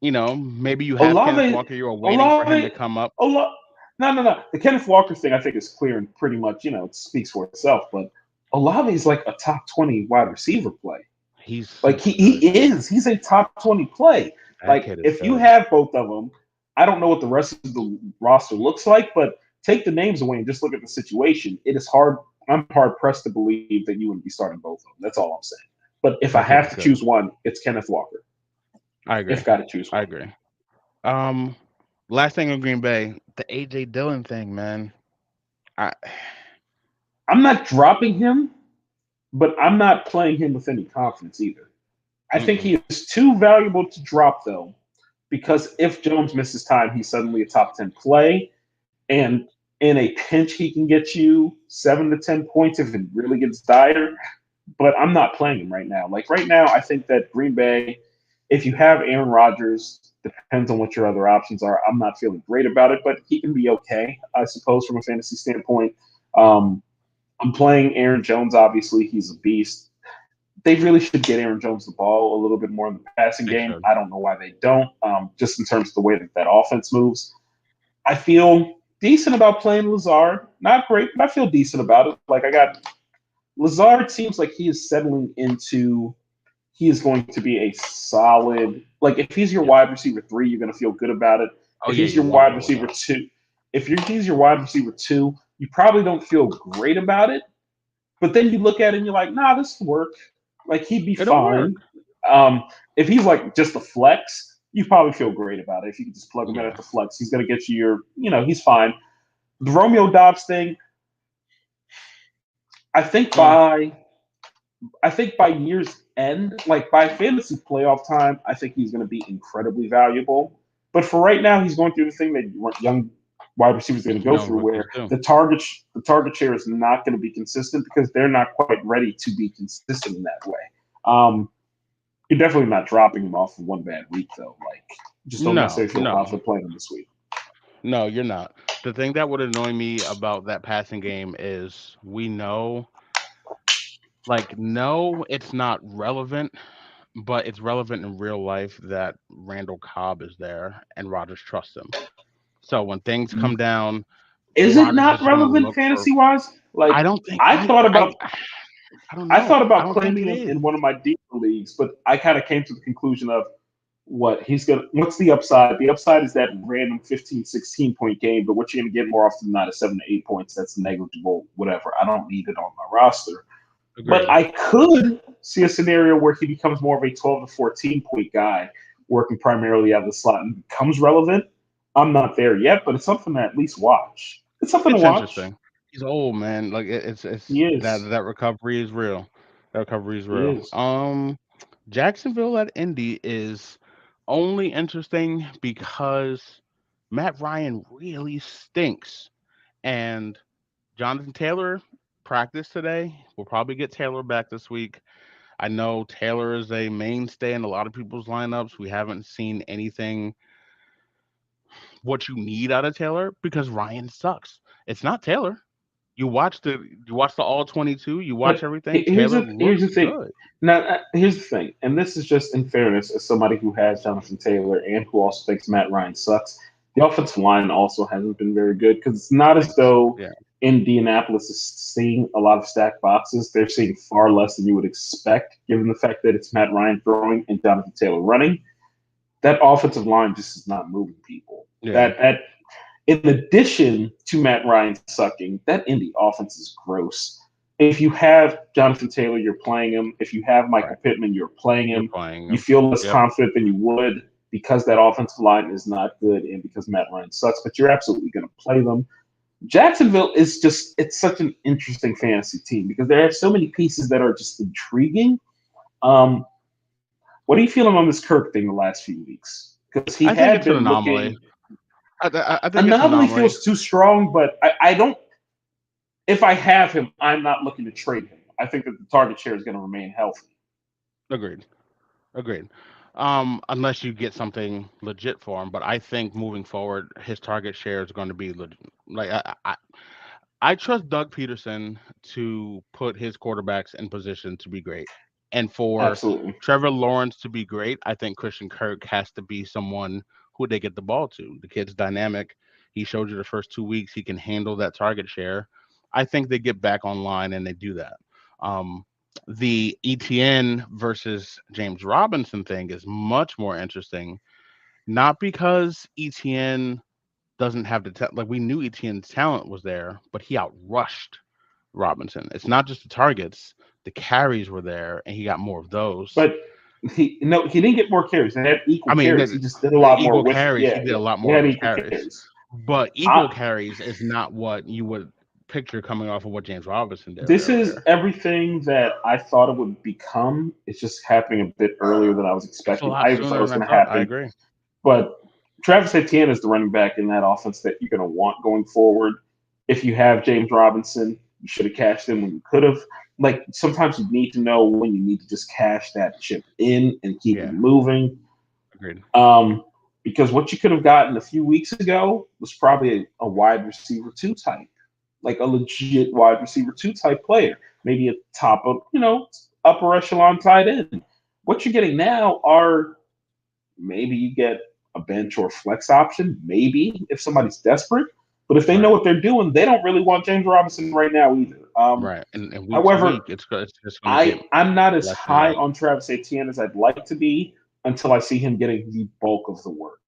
Maybe you have Kenneth
Olave,
Walker. You're waiting for him to
Olave,
come up.
Olave. No, no, no. The Kenneth Walker thing, I think, is clear and pretty much, it speaks for itself. But Olave is like a top 20 wide receiver play.
He's
Like
super good,
he
man.
is. He's a top 20 play.
That
Like
kid is
if you
good.
have both of them, I don't know what the rest of the roster looks like, but take the names away and just look at the situation. It is hard. I'm hard pressed to believe that you wouldn't be starting both of them. That's all I'm saying. But if I
That kid
have
is
to
good.
choose one, it's Kenneth Walker.
I agree.
If got to choose
I
one.
agree. Um, Last thing on Green Bay, the AJ Dillon thing, man. I
I'm not dropping him, but I'm not playing him with any confidence either. I think
mm-mm.
he is too valuable to drop though, because if Jones misses time, he's suddenly a top 10 play. And in a pinch, he can get you 7 to 10 points if it really gets dire. But I'm not playing him right now. Like right now, I think that Green Bay, if you have Aaron Rodgers, depends on what your other options are. I'm not feeling great about it, but he can be okay, I suppose, from a fantasy standpoint. Um, I'm playing Aaron Jones. Obviously, he's a beast. They really should get Aaron Jones the ball a little bit more in the passing
They
game.
should.
I don't know why they don't, just in terms of the way that that offense moves. I feel decent about playing Lazard. Not great, but I feel decent about it. Like I got Lazard seems like he is settling into he is going to be a solid like if he's your
Yep.
wide receiver 3, you're going to feel good about it.
Oh
If
yeah,
he's
you
your
want to
wide
go with
receiver
that.
2, he's your wide receiver 2, you probably don't feel great about it. But then you look at it and you're like, nah, this will work. Like he'd be
It'll work.
fine. If he's like just a flex, you probably feel great about it. If you can just plug him in at
Yeah.
the flex, he's going to get you he's fine. The Romeo Dobbs thing, I think
Mm,
by I think by year's end, like by fantasy playoff time, I think he's going to be incredibly valuable. But for right now, he's going through the thing that young wide receivers are going to go
young
through,
rookies
where
too.
the target share is not going to be consistent because they're not quite ready to be consistent in that way. Um, you're definitely not dropping him off of one bad week though. Like, just don't
No,
necessarily feel
no,
confident playing him this week.
no. You're not. The thing that would annoy me about that passing game is we know, like, no, it's not relevant but it's relevant in real life that Randall Cobb is there and Rodgers trusts him. So when things come down,
Is it
Rodgers
not
is going to
relevant
look for.
fantasy wise? Like
I don't think
I thought about
I don't
I
know.
thought
I
about
don't think
claiming
it
him
is.
in one of my deeper leagues, but I kind of came to the conclusion of what he's gonna what's the upside? The upside is that random 15, 16 point game, but what you're gonna get more often than not is 7 to 8 points. That's negligible, whatever. I don't need it on my roster. But
Agreed.
I could see a scenario where he becomes more of a 12 to 14 point guy, working primarily out of the slot and becomes relevant. I'm not there yet, but it's something to at least watch. It's something to
It's
watch.
interesting. He's old, man. Like it's
He
that
is.
that recovery is real. That recovery is
He
real.
is.
Jacksonville at Indy is only interesting because Matt Ryan really stinks, and Jonathan Taylor practiced today. We'll probably get Taylor back this week. I know Taylor is a mainstay in a lot of people's lineups. We haven't seen anything what you need out of Taylor because Ryan sucks. It's not Taylor. You watch the all 22, you watch
But
everything. Taylor
here's
looks
the thing.
good.
Now, here's the thing, and this is just in fairness as somebody who has Jonathan Taylor and who also thinks Matt Ryan sucks. The offensive line also hasn't been very good because it's not as
Thanks.
though
Yeah,
Indianapolis is seeing a lot of stacked boxes. They're seeing far less than you would expect, given the fact that it's Matt Ryan throwing and Jonathan Taylor running. That offensive line just is not moving people.
yeah,
That in addition to Matt Ryan sucking, that Indy offense is gross. If you have Jonathan Taylor, you're playing him. If you have Michael
right.
Pittman, you're playing
You're
him.
playing
You
him.
feel less
Yep.
confident than you would because that offensive line is not good and because Matt Ryan sucks, but you're absolutely going to play them. Jacksonville is just, it's such an interesting fantasy team because there are so many pieces that are just intriguing. Um, what are you feeling on this Kirk thing the last few weeks? Because he
I think
had
it's an
been
anomaly.
looking.
I think it's an
Anomaly
anomaly.
feels too strong, but I don't. If I have him, I'm not looking to trade him. I think that the target share is going to remain healthy.
Agreed. Agreed. Unless you get something legit for him, but I think moving forward, his target share is going to be like I trust Doug Peterson to put his quarterbacks in position to be great. And for
Absolutely.
Trevor Lawrence to be great, I think Christian Kirk has to be someone who they get the ball to. The kid's dynamic. He showed you the first 2 weeks he can handle that target share. I think they get back online and they do that. Um, the ETN versus James Robinson thing is much more interesting, not because ETN doesn't have the like we knew Etienne's talent was there, but he outrushed Robinson. It's not just the targets; the carries were there, and he got more of those.
But he didn't get more carries. They had equal
I mean,
carries. He just did a lot more
equal
with it.
carries. He
Yeah,
did
yeah.
a lot
They
more of
had
those
equal
carries,
carries.
but equal
I,
carries is not what you would picture coming off of what James Robinson did
this is
earlier.
everything that I thought it would become. It's just happening a bit earlier than I was
It's a
expecting.
lot
I even thought it
sooner
was
than I
going to
thought. I
happen.
agree.
But Travis Etienne is the running back in that offense that you're going to want going forward. If you have James Robinson, you should have cashed in when you could have. Like sometimes you need to know when you need to just cash that chip in and keep it
Yeah,
moving.
agreed.
Because what you could have gotten a few weeks ago was probably a wide receiver two type, like a legit wide receiver two type player, maybe a top of upper echelon tight end. What you're getting now are maybe you get a bench or flex option, maybe if somebody's desperate. But if they know
Right,
what they're doing, they don't really want James Robinson right now either.
right. And week to
However,
week, it's just going to get
I'm not as
less and
high
less.
on Travis Etienne as I'd like to be until I see him getting the bulk of the work.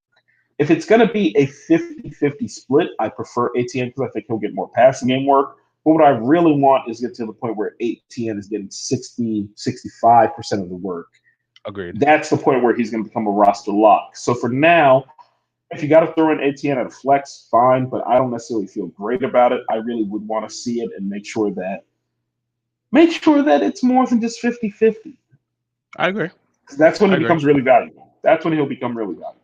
If it's going to be a 50-50 split, I prefer Etienne because I think he'll get more passing game work. But what I really want is get to the point where Etienne is getting 60-65% of the work.
Agreed.
That's the point where he's going to become a roster lock. So for now, if you got to throw in ATN at a flex, fine, but I don't necessarily feel great about it. I really would want to see it and make sure that it's more than just 50-50.
I agree.
That's when he
I agree.
becomes really valuable. That's when he'll become really valuable.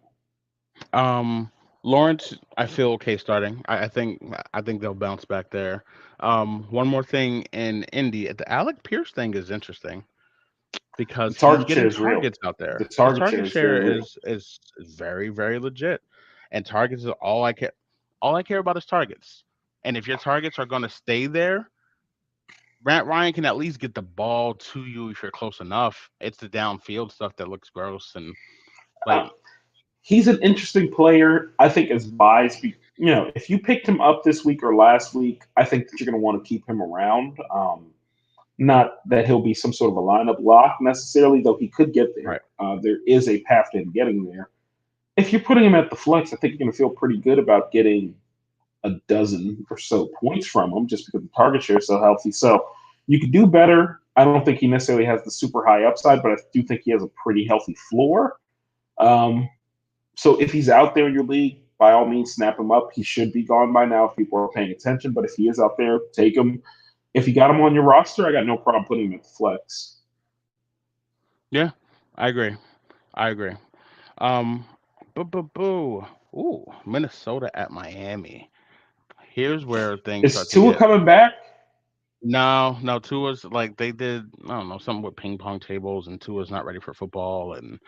Um, Lawrence, I feel okay starting. I think they'll bounce back there. One more thing in Indy, the Alec Pierce thing is interesting
The
because he's
target share
getting
is real.
targets out
The
there. His
target share
target
is very
share
real.
is very very legit, and targets is all I care. All I care about is targets. And if your targets are going to stay there, Matt Ryan can at least get the ball to you if you're close enough. It's the downfield stuff that looks gross and like
Uh, he's an interesting player. I think as buys, if you picked him up this week or last week, I think that you're going to want to keep him around. Not that he'll be some sort of a lineup lock necessarily, though he could get there.
right.
There is a path to him getting there. If you're putting him at the flex, I think you're going to feel pretty good about getting a dozen or so points from him just because the target share is so healthy. So you could do better. I don't think he necessarily has the super high upside, but I do think he has a pretty healthy floor. Um, so if he's out there in your league, by all means, snap him up. He should be gone by now if people are paying attention. But if he is out there, take him. If you got him on your roster, I got no problem putting him at the flex.
Yeah, I agree. I agree. Um, boo. Ooh, Minnesota at Miami. Here's where things
Is
start to
Tua
get.
coming back?
No, Tua's like they did. I don't know something with ping pong tables, and Tua's not ready for football, and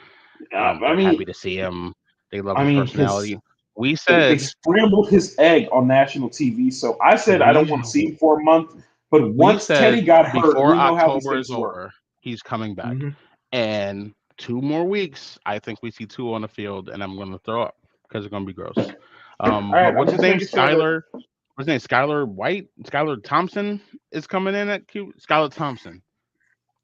I
they're
mean,
happy to see him. They love
I
his
mean, his
personality. We
they
said
scrambled his egg on national TV. So I said I don't
we
want to see him for a month. But
we
once
said
Teddy got hurt,
before
we know how these
October is
things work.
over, he's coming back.
Hmm.
And 2 more weeks, I think we see Tua on the field, and I'm going to throw up because it's going to be gross.
All
But
right, I'm
what's his
just
name?
making sure that
What's his name? Skylar White? Skylar Thompson is coming in at Q. Skylar Thompson.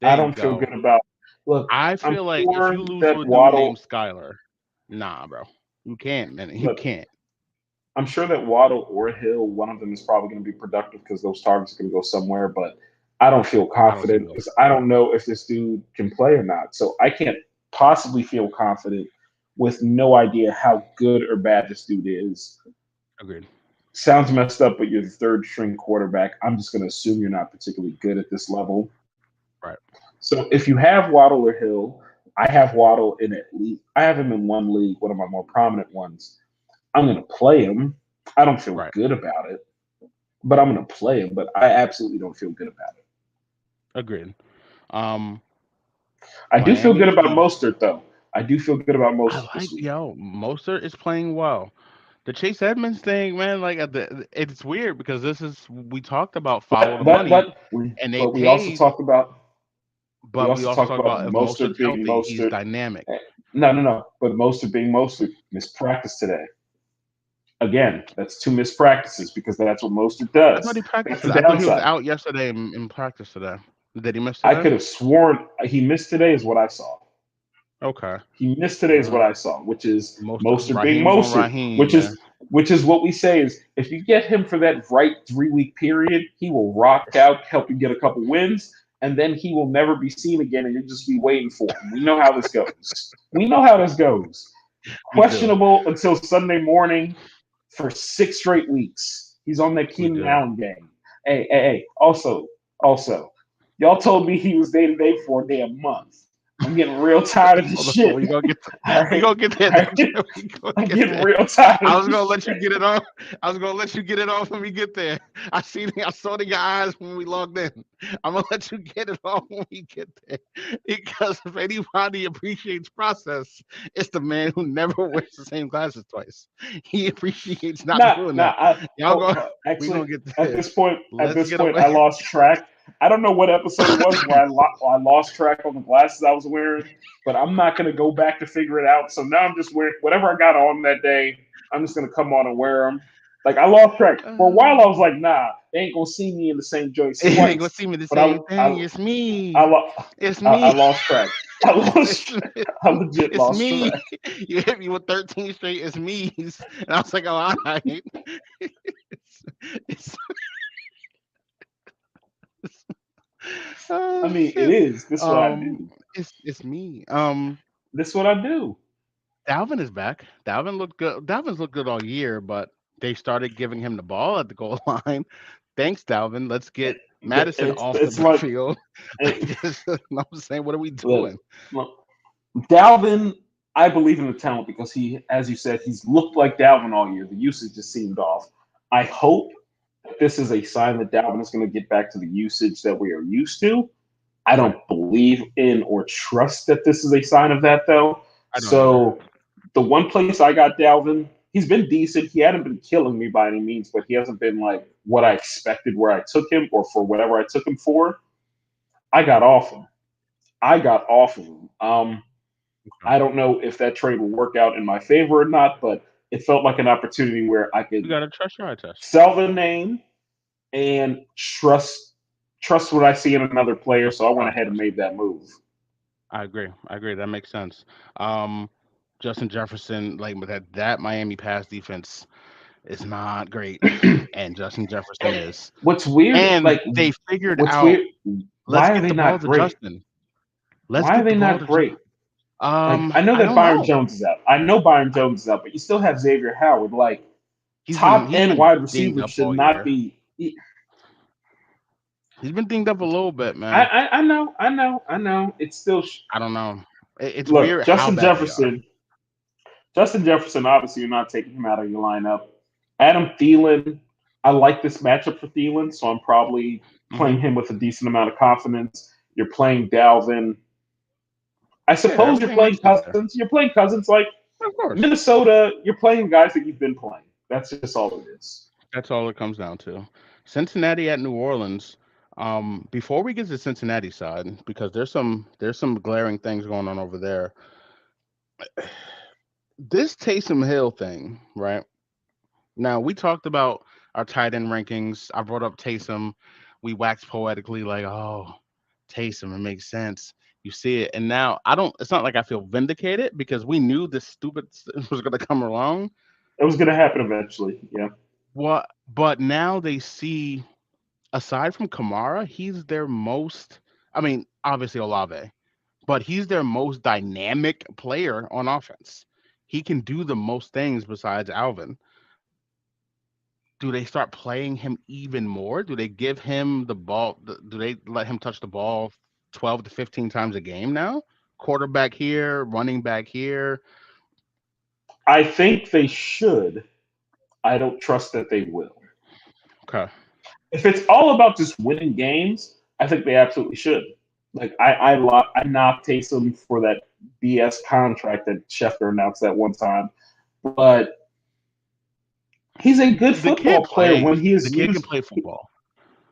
There
I
you
don't feel
go.
good about. Look,
I
I'm
feel like if
sure
you lose to
that
a dude named
Waddle.
Skylar, nah, bro. You can't, man. You
Look,
can't.
I'm sure that Waddle or Hill, one of them is probably going to be productive because those targets are going to go somewhere. But I don't feel
I don't see
confident
both.
because I don't know if this dude can play or not. So I can't possibly feel confident with no idea how good or bad this dude is.
Agreed.
Sounds messed up, but you're the third string quarterback. I'm just going to assume you're not particularly good at this level.
Right.
So if you have Waddle or Hill, I have Waddle in at least. I have him in one league, one of my more prominent ones. I'm going to play him. I don't feel
Right.
good about it, but I'm going to play him. But I absolutely don't feel good about it.
Agreed. Um,
I do feel good about
Miami.
Mostert, though. I do feel good about
I
Mostert
like
this week.
Mostert is playing well. The Chase Edmonds thing, man, like it's weird because this is we talked about follow the
But
money,
but we
and they
but we also
paid,
talked about we
but we
also
also
talked
talked
about
about if
Mostert
Mostert's
being
healthy, he's
Mostert.
dynamic.
No. But Mostert being Mostert missed practice today. Again, that's two missed practices because that's what Mostert
I thought
does.
he practiced
That's the
today. I thought he was
downside.
out yesterday in practice today. Did he miss
I
today?
could have sworn he missed today is what I saw.
Okay.
He missed today is what I saw, which is Mostert being
Raheem going
Mostert,
Raheem, man.
which is what we say is if you get him for that right 3 week period, he will rock out, help you get a couple wins, and then he will never be seen again, and you'll just be waiting for him. We know how this goes. We know how this goes.
We do.
Questionable until Sunday morning for 6 straight weeks. He's on that
We
Keenan
do.
Allen game. Hey. Also, y'all told me he was day to day for a damn month. I'm getting real tired of this
Hold on,
shit.
we gonna get
All
we
right.
gonna get there.
All right.
We gonna
I'm
get
getting
there.
real tired
I
of
was
this
gonna let you
shit.
get it off. I was gonna let you get it off when we get there. I saw it in your eyes when we logged in. I'm gonna let you get it off when we get there. Because if anybody appreciates process, it's the man who never wears the same glasses twice. He appreciates not doing that. Y'all go. We
Actually,
gonna get
at
there.
this point,
Let's get
I
away.
lost track. I don't know what episode it was where I lost track on the glasses I was wearing, but I'm not going to go back to figure it out. So now I'm just wearing whatever I got on that day. I'm just going to come on and wear them. Like I lost track for a while. I was like, nah, they ain't gonna see me in the same joints
You ain't gonna
twice.
see me the
But
same thing. It's me. It's
I
me.
lost track.
It's,
I legit
it's
lost
me.
track.
You hit me with 13 straight. It's me. And I was like, oh, all right. It's,
I
oh
mean, it
shit.
is. This is what I do.
It's me.
This is what I do.
Dalvin is back. Dalvin looked good. Dalvin's looked good all year, but they started giving him the ball at the goal line. Thanks, Dalvin. Let's get Madison off the
It's like
field.
it,
I'm saying, what are we
look,
doing?
look, Dalvin. I believe in the talent because he, as you said, he's looked like Dalvin all year. The usage just seemed off. I hope that this is a sign that Dalvin is going to get back to the usage that we are used to. I
Right.
don't believe in or trust that this is a sign of that, though.
I don't either.
So the one place I got Dalvin he's been decent. He hadn't been killing me by any means, but he hasn't been like what I expected where I took him or for whatever I took him for. I got off him. I got off of him. I don't know if that trade will work out in my favor or not, but it felt like an opportunity where I
You
could
gotta trust your eye test.
sell the name and trust what I see in another player. So I went ahead and
Process.
made that move.
I agree. I agree. That makes sense. Um, Justin Jefferson, like with that Miami pass defense is not great, and Justin Jefferson is.
What's weird,
And
like
they figured
what's
out,
weird,
let's
why are
get
they
the ball
not
to
great?
Justin. Let's
Why are
get
they
the ball
not
to Justin.
great? Like I know
I
that
don't
Byron
know.
Jones is out. I know Byron Jones is out, but you still have Xavier Howard. Like top
He's
end
been
wide
dinged
receivers
up
should
all
not
year.
be.
He's been dinged up a little bit,
I,
man.
I, I know, I know, I know. It's still
I don't know. It's
look
weird how
Justin
bad they are.
Jefferson. Justin Jefferson. Obviously, you're not taking him out of your lineup. Adam Thielen. I like this matchup for Thielen, so I'm probably
Hmm.
playing him with a decent amount of confidence. You're playing Dalvin. I
Yeah,
suppose you're
everything
playing
makes sense there.
Cousins. You're playing Cousins like
Of course.
Minnesota. You're playing guys that you've been playing. That's just all it is.
That's all it comes down to. Cincinnati at New Orleans. Before we get to Cincinnati side, because there's some glaring things going on over there. This Taysom Hill thing, right? Now we talked about our tight end rankings. I brought up Taysom. We waxed poetically like, oh, Taysom, it makes sense. You see it, and now I don't. It's not like I feel vindicated because we knew this stupid was going to come along.
It was going to happen eventually. Yeah.
What? But now they see, aside from Kamara, he's their most. I mean, obviously Olave, but he's their most dynamic player on offense. He can do the most things besides Alvin. Do they start playing him even more? Do they give him the ball? Do they let him touch the ball 12 to 15 times a game now? Quarterback here, running back here.
I think they should. I don't trust that they will.
Okay.
If it's all about just winning games, I think they absolutely should. Like I knocked Taysom for that BS contract that Schefter announced that one time, but he's a good
The kid
football player
plays.
when he
The
is
kid can
used.
play football.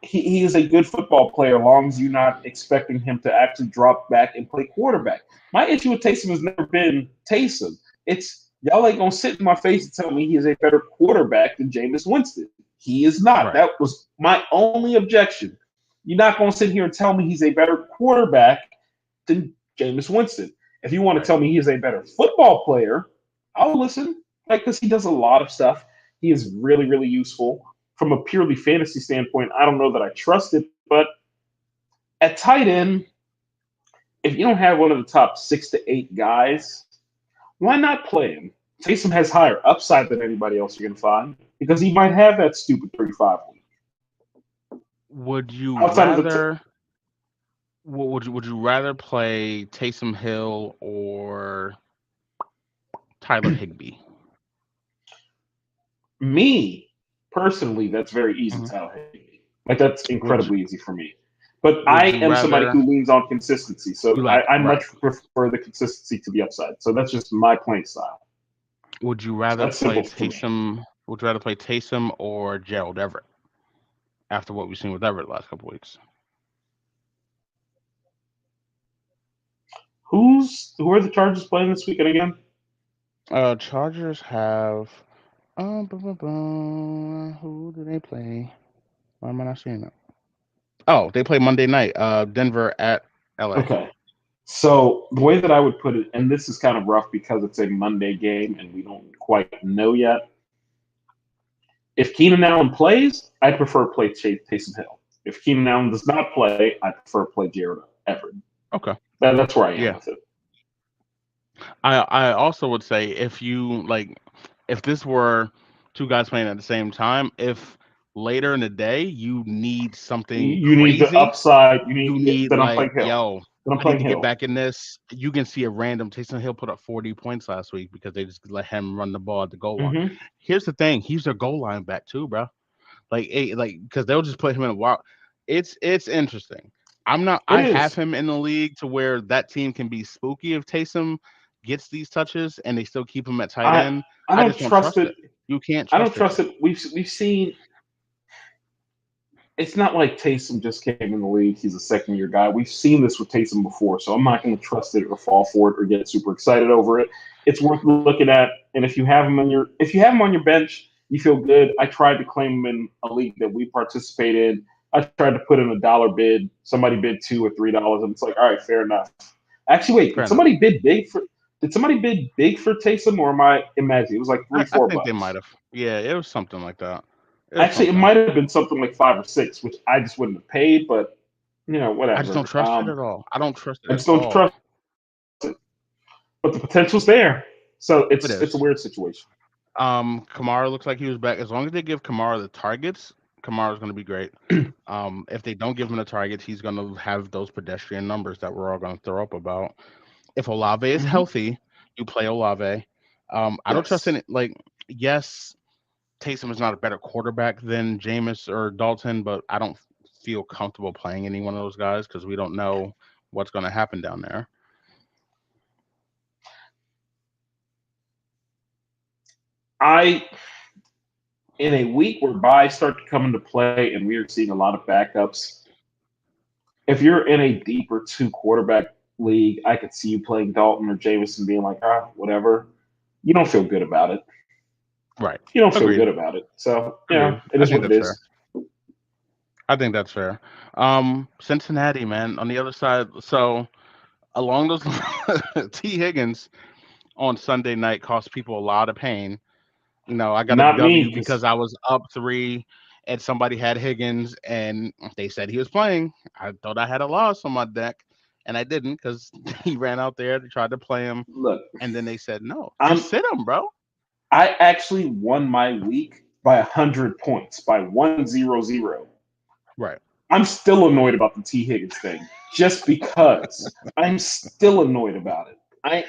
He is a good football player, as long as you're not expecting him to actually drop back and play quarterback. My issue with Taysom has never been Taysom. It's y'all ain't gonna sit in my face and tell me he is a better quarterback than Jameis Winston. He is not.
Right.
That was my only objection. You're not gonna sit here and tell me he's a better quarterback than Jameis Winston. If you want to
Right.
tell me he's a better football player, I'll listen. Like, because he does a lot of stuff. He is really, really useful. From a purely fantasy standpoint, I don't know that I trust it, but at tight end, if you don't have one of the top 6 to 8 guys, why not play him? Taysom has higher upside than anybody else you can find because he might have that stupid 35 week.
Would you
Outside of the
rather? Would you rather play Taysom Hill or Tyler Higbee?
me personally, that's very easy
Hmm.
to tell. Like that's
Would you
incredibly easy for me. But I
Would you
am somebody
rather?
who leans on consistency, so
You
I,
like
I
right?
much prefer the consistency to the upside. So that's just my playing style.
Would you
So
rather
that's
play
simple for me.
Taysom? Would you rather play Taysom or Gerald Everett after what we've seen with Everett the last couple weeks?
Who are the Chargers playing this weekend again?
Chargers have. Who do they play? Why am I not seeing it? Oh, they play Monday night. Denver at LA.
Okay. So the way that I would put it, and this is kind of rough because it's a Monday game and we don't quite know yet. If Keenan Allen plays, I prefer play Taysom Hill. If Keenan Allen does not play, I prefer play Jared Everett.
Okay.
That's where I am
Yeah.
with it.
I also would say if this were two guys playing at the same time, if later in the day you need something
You need the
crazy,
upside. You
you
need
need
then I'm
like,
playing Hill.
yo,
Then I'm
I need
playing
to get
Hill.
back in this. You can see a random Taysom Hill put up 40 points last week because they just let him run the ball at the goal line.
Mm-hmm.
Here's the thing, he's their goal line back too, bro. Like because they'll just put him in a wild. It's interesting. I'm not.
It
I have
is.
him in the league to where that team can be spooky if Taysom gets these touches and they still keep him at tight
I
end,
I
I
don't
just don't
trust
trust
it.
it. You can't
I don't
trust it,
trust
man.
it. We've seen. It's not like Taysom just came in the league. He's a second year guy. We've seen this with Taysom before, so I'm not going to trust it or fall for it or get super excited over it. It's worth looking at, and if you have him on your bench, you feel good. I tried to claim him in a league that we participate in. I tried to put in a dollar bid. Somebody bid $2 or $3, and it's like, all right, fair enough. Actually, wait,
Fair enough.
Did somebody bid big for Taysom, or am I imagining? It was like three,
I
four
think they
bucks.
might have. Yeah, it was something like that. It was
Actually, it
something.
might have been something like 5 or 6, which I just wouldn't have paid, but
I just don't
whatever.
trust it at all. I don't trust it
I
at
just don't
all.
trust it, but the potential's there. So
It
it's a
is.
weird situation.
Kamara looks like he was back. As long as they give Kamara the targets, Kamara's going to be great. If they don't give him the targets, he's going to have those pedestrian numbers that we're all going to throw up about. If Olave is
Hmm.
healthy, you play Olave. I don't trust
Yes.
any. Like, yes, Taysom is not a better quarterback than Jameis or Dalton, but I don't feel comfortable playing any one of those guys because we don't know what's going to happen down there.
I in a week where buys start to come into play and we are seeing a lot of backups. If you're in a deeper two quarterback league, I could see you playing Dalton or Jameson being like, whatever. You don't feel good about it.
Right.
You don't feel
Agreed.
good about it. So,
Agreed.
it
I
is
think
what it
that's fair.
is.
I think that's fair. Cincinnati, man, on the other side. So along those T. Higgins on Sunday night cost people a lot of pain. I got a
Not me,
W
because
because I was up three and somebody had Higgins and they said he was playing. I thought I had a loss on my deck and I didn't because he ran out there to try to play him
look,
and then they said no,
I'm
just sit him, bro.
I actually won my week by 100 points, by 100.
Right.
I'm still annoyed about the T. Higgins thing, just because I'm still annoyed about it.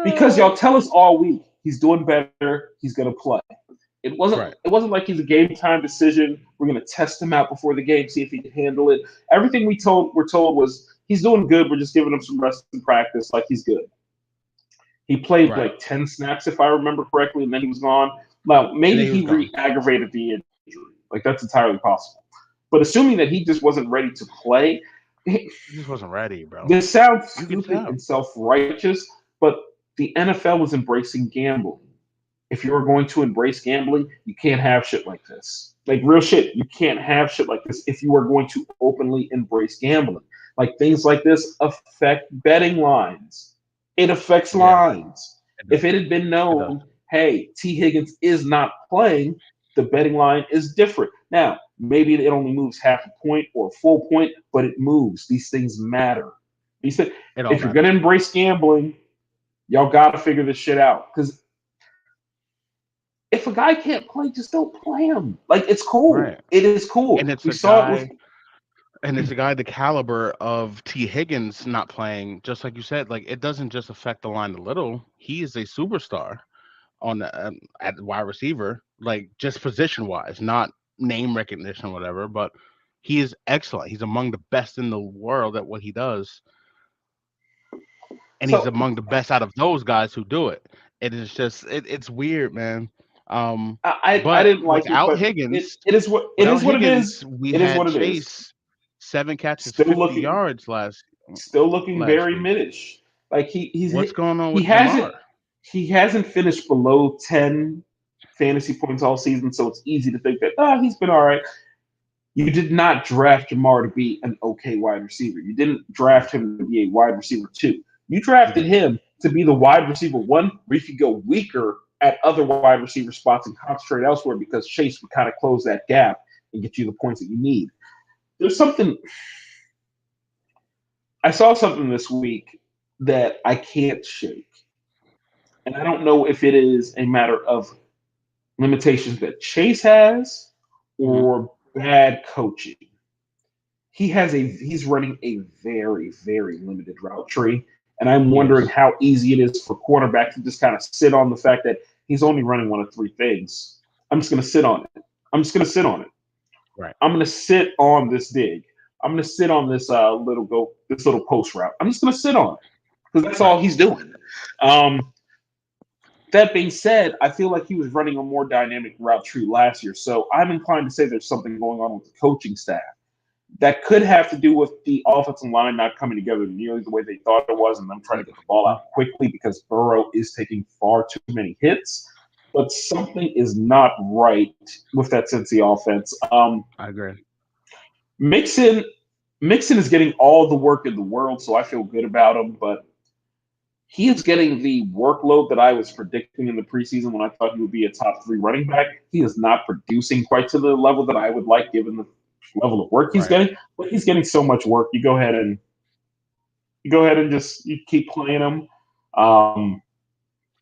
Because
Uh,
y'all tell us all week he's doing better, he's gonna play.
right.
It wasn't like he's a game time decision. We're gonna test him out before the game, see if he can handle it. Everything we're told was he's doing good. We're just giving him some rest and practice, like he's good. He played
Right.
like 10 snaps, if I remember correctly, and then he was gone. Now,
And
maybe
then he was
he
gone.
re-aggravated the injury. Like that's entirely possible. But assuming that he just wasn't ready to play,
He just wasn't ready, bro.
this sounds
You can
stupid
tell.
and self-righteous, but the NFL was embracing gambling. If you're going to embrace gambling, you can't have shit like this. Like real shit, you can't have shit like this if you are going to openly embrace gambling. Like things like this affect betting lines. It affects
Yeah,
lines.
it
If
does.
it had been
It does.
known, hey, T. Higgins is not playing, the betting line is different. Now, maybe it only moves half a point or a full point, but it moves. These things matter. These things,
It all
if you're going
matters.
to embrace gambling, y'all got to figure this shit out. Because if a guy can't play, just don't play him. Like it's cool.
Right.
It is cool.
And it's
We
a
saw it with
guy and it's a guy the caliber of T. Higgins not playing, just like you said, like it doesn't just affect the line a little. He is a superstar on at wide receiver, like just position wise, not name recognition, whatever. But he is excellent. He's among the best in the world at what he does, and he's
so
among the best out of those guys who do it. It is just it's weird, man.
I
But
didn't like it, but it
without
is what it is.
Higgins, we
It is
had
what it is.
Chase 7 catches,
Still
50
looking
yards
still looking
last
very
week.
minish. Like
What's going on
he
with Jamar?
he hasn't finished below 10 fantasy points all season, so it's easy to think that he's been all right. You did not draft Jamar to be an okay wide receiver. You didn't draft him to be a wide receiver two. You
You
drafted
didn't.
him to be the wide receiver one, where you could go weaker at other wide receiver spots and concentrate elsewhere because Chase would kind of close that gap and get you the points that you need. There's something I saw something this week that I can't shake. And I don't know if it is a matter of limitations that Chase has
Hmm.
or bad coaching. He's running a very very limited route tree, and I'm
He
wondering
is.
how easy it is for quarterback to just kind of sit on the fact that he's only running one of three things. I'm just going to sit on it. I'm just going to sit on it.
Right.
I'm going to sit on this dig. I'm going to sit on this little post route. I'm just going to sit on it because that's
Right.
all he's doing. Um, that being said, I feel like he was running a more dynamic route tree last year, so I'm inclined to say there's something going on with the coaching staff. That could have to do with the offensive line not coming together nearly the way they thought it was, and them trying to get the ball out quickly because Burrow is taking far too many hits. But something is not right with that Cincy offense.
I agree.
Mixon, Mixon is getting all the work in the world, so I feel good about him. But he is getting the workload that I was predicting in the preseason when I thought he would be a top three running back. He is not producing quite to the level that I would like, given the level of work he's
Right.
getting. But he's getting so much work. You go ahead and just you keep playing him. Um,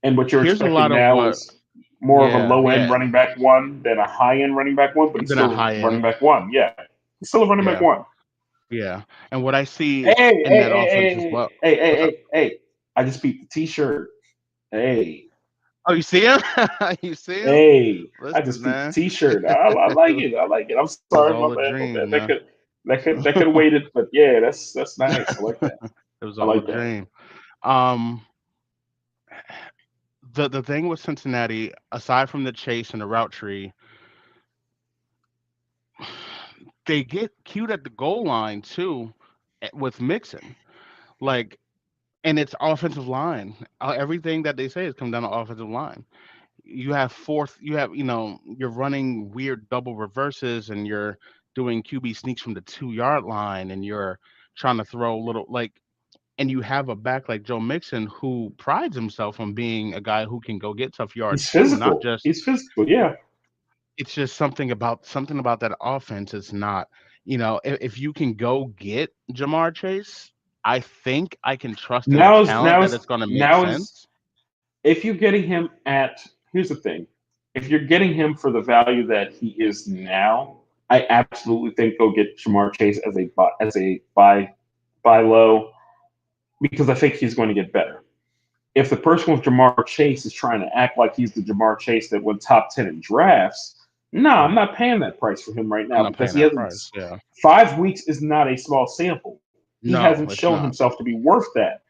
and what you're
Here's a
expecting
lot of
now
what.
is more of a
Yeah.
low end
Yeah.
running back one than a high end running back one. But he's
Been a
still
high
running
end.
back one. Yeah, he's still a running back
Yeah.
one.
Yeah. And what I see
Hey, hey,
in that
hey,
offense as
hey,
well.
hey, hey,
What's up?
hey, hey! I just beat the T-shirt. Hey,
Oh, you see him? You see him?
hey! I
Listen,
just beat the
man.
T-shirt. I like it. I like it. I'm
It was
sorry, my
all a
bad. My
dream,
bad. That
man.
could that could have waited, but yeah, that's nice. I like that.
It was
I
all a
like that.
dream. Um, the thing with Cincinnati, aside from the chase and the route tree, they get cute at the goal line too, with Mixon. Like, and it's offensive line. Everything that they say is come down to offensive line. You're running weird double reverses, and you're doing QB sneaks from the 2 yard line, and you're trying to throw little like, and you have a back like Joe Mixon who prides himself on being a guy who can go get tough
He's
yards too, not
physical.
just.
He's physical. Yeah.
It's just something about that offense. It's not, if you can go get Jamar Chase, I think I can trust in the
Now is
talent
now
that
is
it's going to make
now is
sense.
if you're getting him at here's the thing. If you're getting him for the value that he is now, I absolutely think go get Jamar Chase as a buy low because I think he's going to get better. If the person with Jamar Chase is trying to act like he's the Jamar Chase that went top 10 in drafts, no, I'm
Right.
not paying that price for him right
I'm
now
not
because
paying
he
that
hasn't.
price. Yeah.
5 weeks is not a small sample. He hasn't
No, it's
shown
not.
himself to be worth that.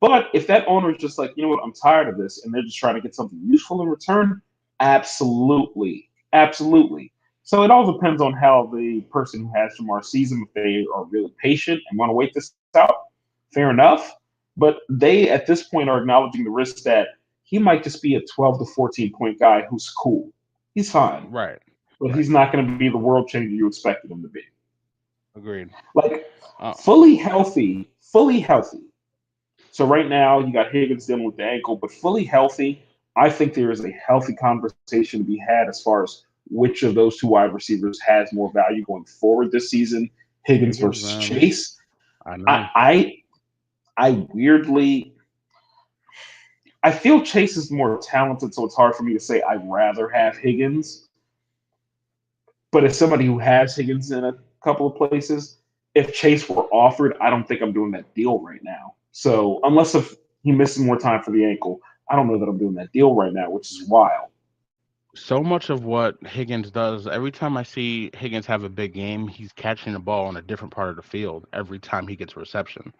But if that owner is just like, you know what, I'm tired of this, and they're just trying to get something useful in return, absolutely, absolutely. So it all depends on how the person who has Jamar sees him. If they are really patient and want to wait this out, fair enough. But they at this point are acknowledging the risk that he might just be a 12 to 14 point guy who's cool. He's fine,
Right.
but
Right.
he's not going to be the world changer you expected him to be.
Agreed.
Like
Uh,
fully healthy. So right now you got Higgins dealing with the ankle, but fully healthy, I think there is a healthy conversation to be had as far as which of those two wide receivers has more value going forward this season, Higgins
Higgins,
versus
man.
Chase.
I
I
know.
I, I weirdly I feel Chase is more talented, so it's hard for me to say I'd rather have Higgins. But as somebody who has Higgins in a couple of places, if Chase were offered, I don't think I'm doing that deal right now. So unless if he misses more time for the ankle, I don't know that I'm doing that deal right now, which is wild.
So much of what Higgins does, every time I see Higgins have a big game, he's catching the ball on a different part of the field every time he gets a reception.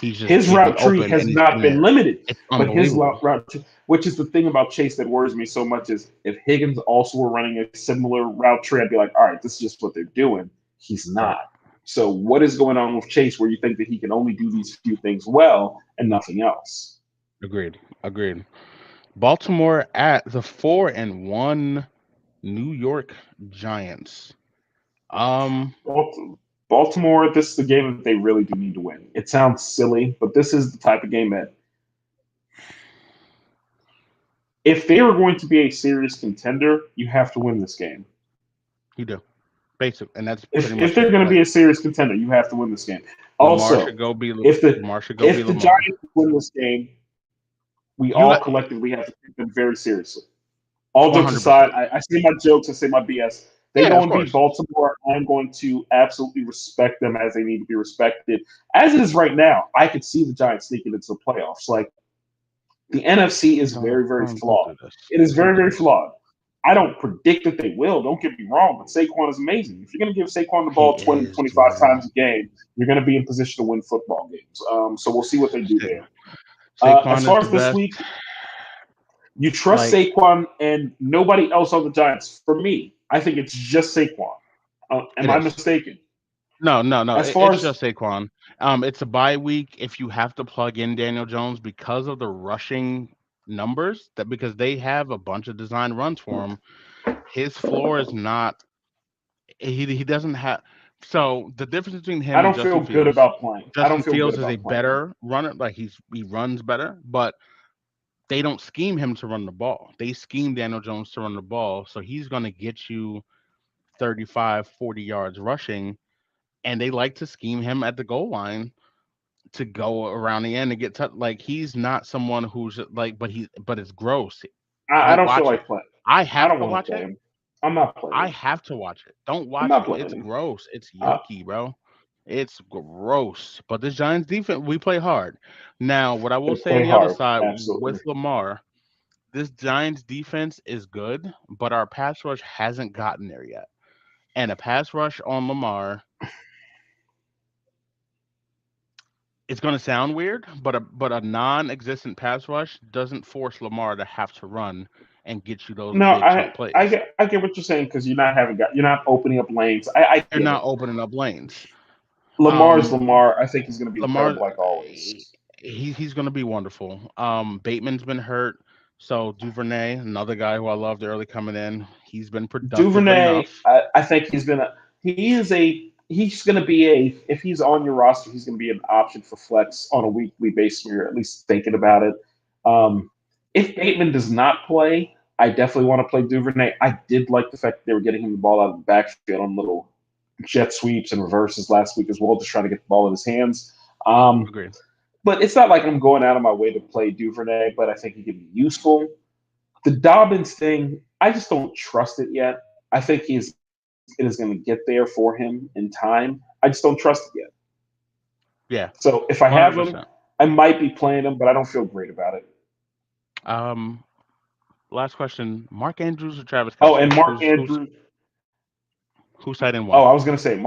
He's just
His
getting
route tree
open
has
and he's
not
getting
been
there.
limited,
It's
but his
unbelievable.
route tree, which is the thing about Chase that worries me so much, is if Higgins also were running a similar route tree, I'd be like, all right, this is just what they're doing. He's
Right.
not. So what is going on with Chase where you think that he can only do these few things well and nothing else?
Agreed. Agreed. Baltimore at the 4-1 New York Giants. Um,
Baltimore, this is the game that they really do need to win. It sounds silly, but this is the type of game that if they are going to be a serious contender, you have to win this game.
you do. Basic, and that's pretty
If
much
they're
it.
going to
Like,
be a serious contender, you have to win this game.
Lamar
Also,
should go be
if the
Lamar should go be
if the
Lamar.
Giants win this game, we
You
all
got
collectively have to take them very seriously. All jokes
100%.
aside, I say my jokes, I say my BS. They
Yeah,
go
of
and beat
course.
Baltimore. I'm going to absolutely respect them as they need to be respected. As it is right now, I could see the Giants sneaking into the playoffs. Like the NFC is
Don't
very, very
don't
flawed.
do this.
It is
Don't
very,
do
very
this.
flawed. I don't predict that they will. Don't get me wrong, but Saquon is amazing. If you're going to give Saquon the
He
ball 20,
is,
25
man.
times a game, you're going to be in position to win football games. So we'll see what they do there. As
Saquon is
far
the
as this
best.
week, you trust
Like
Saquon and nobody else on the Giants. For me, I think it's just Saquon. Am
it
I
is.
mistaken?
No, no, no.
As far
It's
as
just Saquon. It's a bye week if you have to plug in Daniel Jones because of the rushing numbers that because they have a bunch of design runs for him. His floor is not. He doesn't have. So the difference between
I
him and
don't feel
Justin
good
Fields.
about playing. I don't
Justin
feel good
Fields is a
about playing him.
better runner. Like he runs better, but they don't scheme him to run the ball. They scheme Daniel Jones to run the ball, so he's going to get you 35, 40 yards rushing, and they like to scheme him at the goal line to go around the end and get touched. Like he's not someone who's like, but it's gross.
I
Don't
don't feel
watch it.
like playing.
I
I
have
don't
to
want to
watch
play
it.
him. I'm not playing
I
him.
have to watch it. Don't
I'm
watch
not
it.
playing
It's
him.
gross. It's
Uh,
yucky, bro. It's gross. But this Giants defense, we play hard. Now, what I will
they
say on
play
the other
hard.
side with
Absolutely.
Lamar, this Giants defense is good, but our pass rush hasn't gotten there yet. And a pass rush on Lamar, it's going to sound weird, but a non-existent pass rush doesn't force Lamar to have to run and get you those
No,
big chunk plays.
I get what you're saying because you're not opening up lanes. I
They're
get
not
it.
opening up lanes.
Lamar's
Um,
Lamar. I think he's going to be
Lamar,
incredible like always.
he's going to be wonderful. Bateman's been hurt, so Duvernay, another guy who I loved early coming in, he's been productive
Duvernay,
enough.
I think he's going to be if he's on your roster, he's going to be an option for flex on a weekly basis. You're at least thinking about it. Um, if Bateman does not play, I definitely want to play Duvernay. I did like the fact that they were getting him the ball out of the backfield on little jet sweeps and reverses last week as well, just trying to get the ball in his hands. Um,
Agree.
but it's not like I'm going out of my way to play Duvernay, but I think he can be useful. The Dobbins thing, I just don't trust it yet. I think it is going to get there for him in time. I just don't trust it yet.
Yeah,
So if I
one hundred
have him,
percent.
I might be playing him, but I don't feel great about it.
Um, Last question: Mark Andrews or Travis
Oh,
Kelsey?
and Mark
Who's
Andrews.
who's side in
Oh,
one?
I was going to say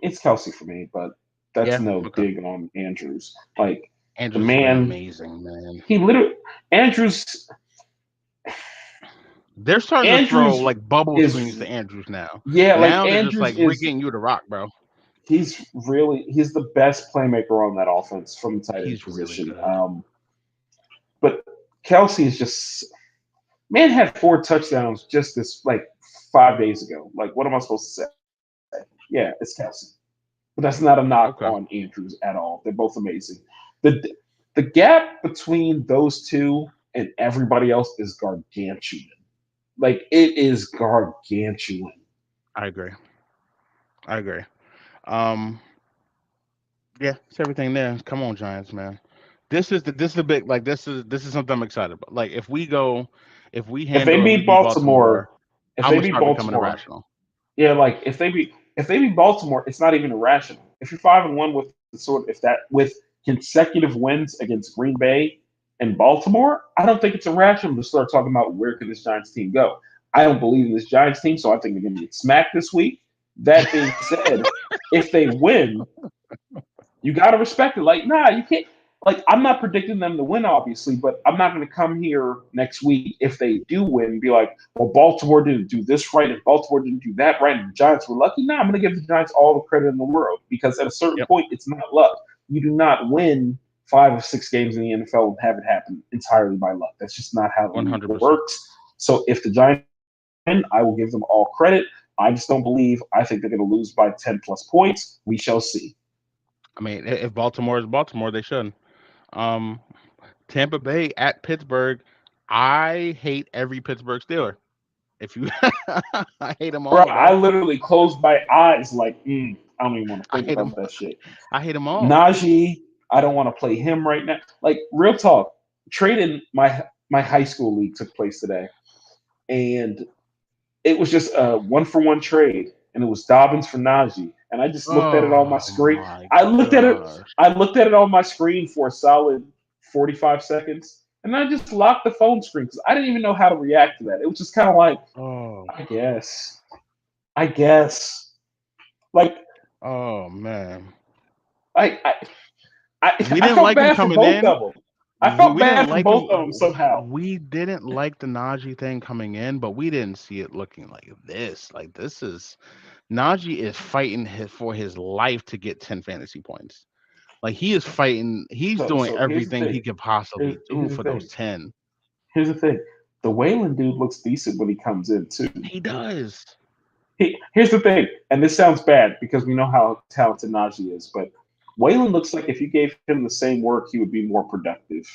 It's Kelsey for me, but that's
Yeah,
no
okay.
dig on Andrews. Like the
Andrews has been
man,
amazing, man.
he literally Andrews
They're starting to throw
Andrews
like bubble screens
is
to Andrews now.
yeah, like
Now they're just
Andrews
like we're
is
getting you to rock, bro.
he's the best playmaker on that offense from the tight end
He's really
position.
good.
But Kelsey is just man had 4 touchdowns just this like 5 days ago. Like what am I supposed to say? Yeah, it's Kelsey. But that's not a knock on
Okay.
Andrews at all. They're both amazing. The the gap between those two and everybody else is gargantuan. Like it is gargantuan.
I agree. I agree. Um, yeah, it's everything there. Come on, Giants, man. This is the big like this is something I'm excited about. Like if we
If they
handle and we
beat
beat Baltimore,
Baltimore, if
I'm
they
gonna
beat
start becoming
Baltimore,
irrational.
yeah, like if they beat Baltimore, it's not even irrational. If you're 5-1 with with consecutive wins against Green Bay and Baltimore, I don't think it's irrational to start talking about where could this Giants team go. I don't believe in this Giants team, so I think they're going to get smacked this week. That being said, if they win, you got to respect it. Like, nah, you can't. Like, I'm not predicting them to win, obviously, but I'm not going to come here next week if they do win and be like, well, Baltimore didn't do this right and Baltimore didn't do that right and the Giants were lucky. No, I'm going to give the Giants all the credit in the world because at a certain
Yep,
point, it's not luck. You do not win 5 or 6 games in the NFL and have it happen entirely by luck. That's just not how the league
100%.
works. So if the Giants win, I will give them all credit. I just don't believe. I think they're going to lose by 10 plus points. We shall see.
I mean, if Baltimore is Baltimore, they shouldn't. Um, Tampa Bay at Pittsburgh. I hate every Pittsburgh Steeler. If you, I hate them
Bro,
all,
I
bro.
literally closed my eyes like, I don't even want to
I
think
hate them.
about that shit.
I hate them all.
Najee, I don't want to play him right now. Like, real talk, trade in my high school league took place today, and it was just a 1-for-1 trade, and it was Dobbins for Najee. And I just looked at it on my
Oh
screen.
my
I looked at it.
gosh.
I looked at it on my screen for a solid 45 seconds, and I just locked the phone screen because I didn't even know how to react to that. It was just kind of like,
Oh,
I guess, I guess, like
oh man.
I
We
I
didn't
felt
like him
bad for
coming
both
in.
of them. I felt
We didn't
bad for
like
both of
him.
them somehow.
We didn't like the Najee thing coming in, but we didn't see it looking like this. Like this is Najee is fighting for his life to get 10 fantasy points. Like he is fighting. He's doing
So here's the
everything
thing.
he could possibly do
Here's the
for those
thing.
10.
Here's the thing. The Wayland dude looks decent when he comes in too.
He does.
Here's the thing, and this sounds bad because we know how talented Najee is, but Wayland looks like if you gave him the same work, he would be more productive.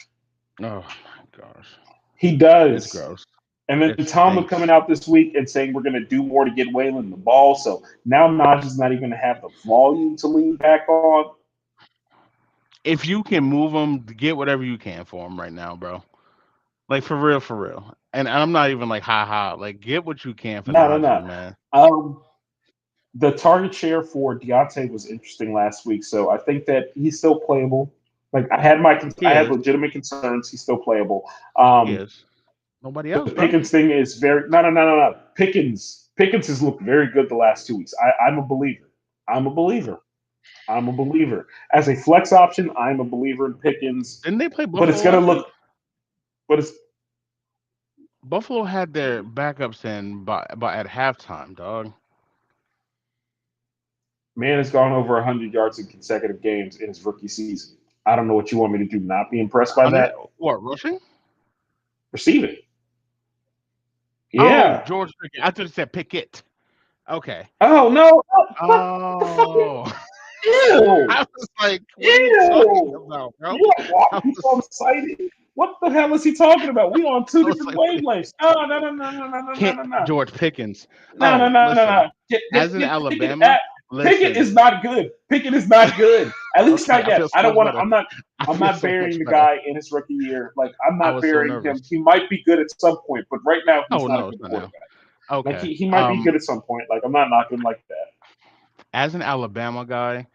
Oh my gosh.
He
It's
does.
gross.
And then
It
Tomlin coming
stinks.
out this week and saying we're going to do more to get Wayland the ball. So now Najee's not even going to have the volume to lean back on.
If you can move him, get whatever you can for him right now, bro. Like for real, for real. And I'm not even like ha ha. Like get what you can for
No, no,
Najee,
no.
man.
The target share for Deontay was interesting last week, so I think that he's still playable. Like
He
I had
is.
legitimate concerns. He's still playable.
He is. Nobody
The
else, bro.
Pickens thing is very no. Pickens has looked very good the last 2 weeks. I'm a believer. I'm a believer. I'm a believer. As a flex option, I'm a believer in Pickens.
Didn't they play
But it's
Buffalo
gonna
last week?
look. But it's
Buffalo had their backups in by at halftime, dog.
Man has gone over 100 yards in consecutive games in his rookie season. I don't know what you want me to do. Not be impressed by that.
What rushing?
Receiving.
Oh,
Yeah.
George Pickett. I thought you said Pickett. Okay.
Oh no. What the fuck?
Oh,
Ew.
I was like, what are you talking
Ew.
about, bro?
Why
I
are you
was,
so excited? What the hell is he talking about? We on two
I was
different
like, what is
wavelengths. No.
George Pickens?
No.
Oh, listen.
No. Get,
As
get,
in
get Pickett.
Alabama,
Pickett
listen.
is not good. Pickett is not good. At least
Okay,
not
I
yet.
feel so
I don't
much
want to.
better. I
I'm
feel
not
so
burying
much
the
better.
guy in his rookie year. Like I'm
I
not
was so
burying him.
nervous.
He might be good at some point, but right now he's
Oh
not a
no,
good
it's not now.
quarterback. Like
Okay.
he might be good at some point. Like I'm not knocking him like that.
As an Alabama guy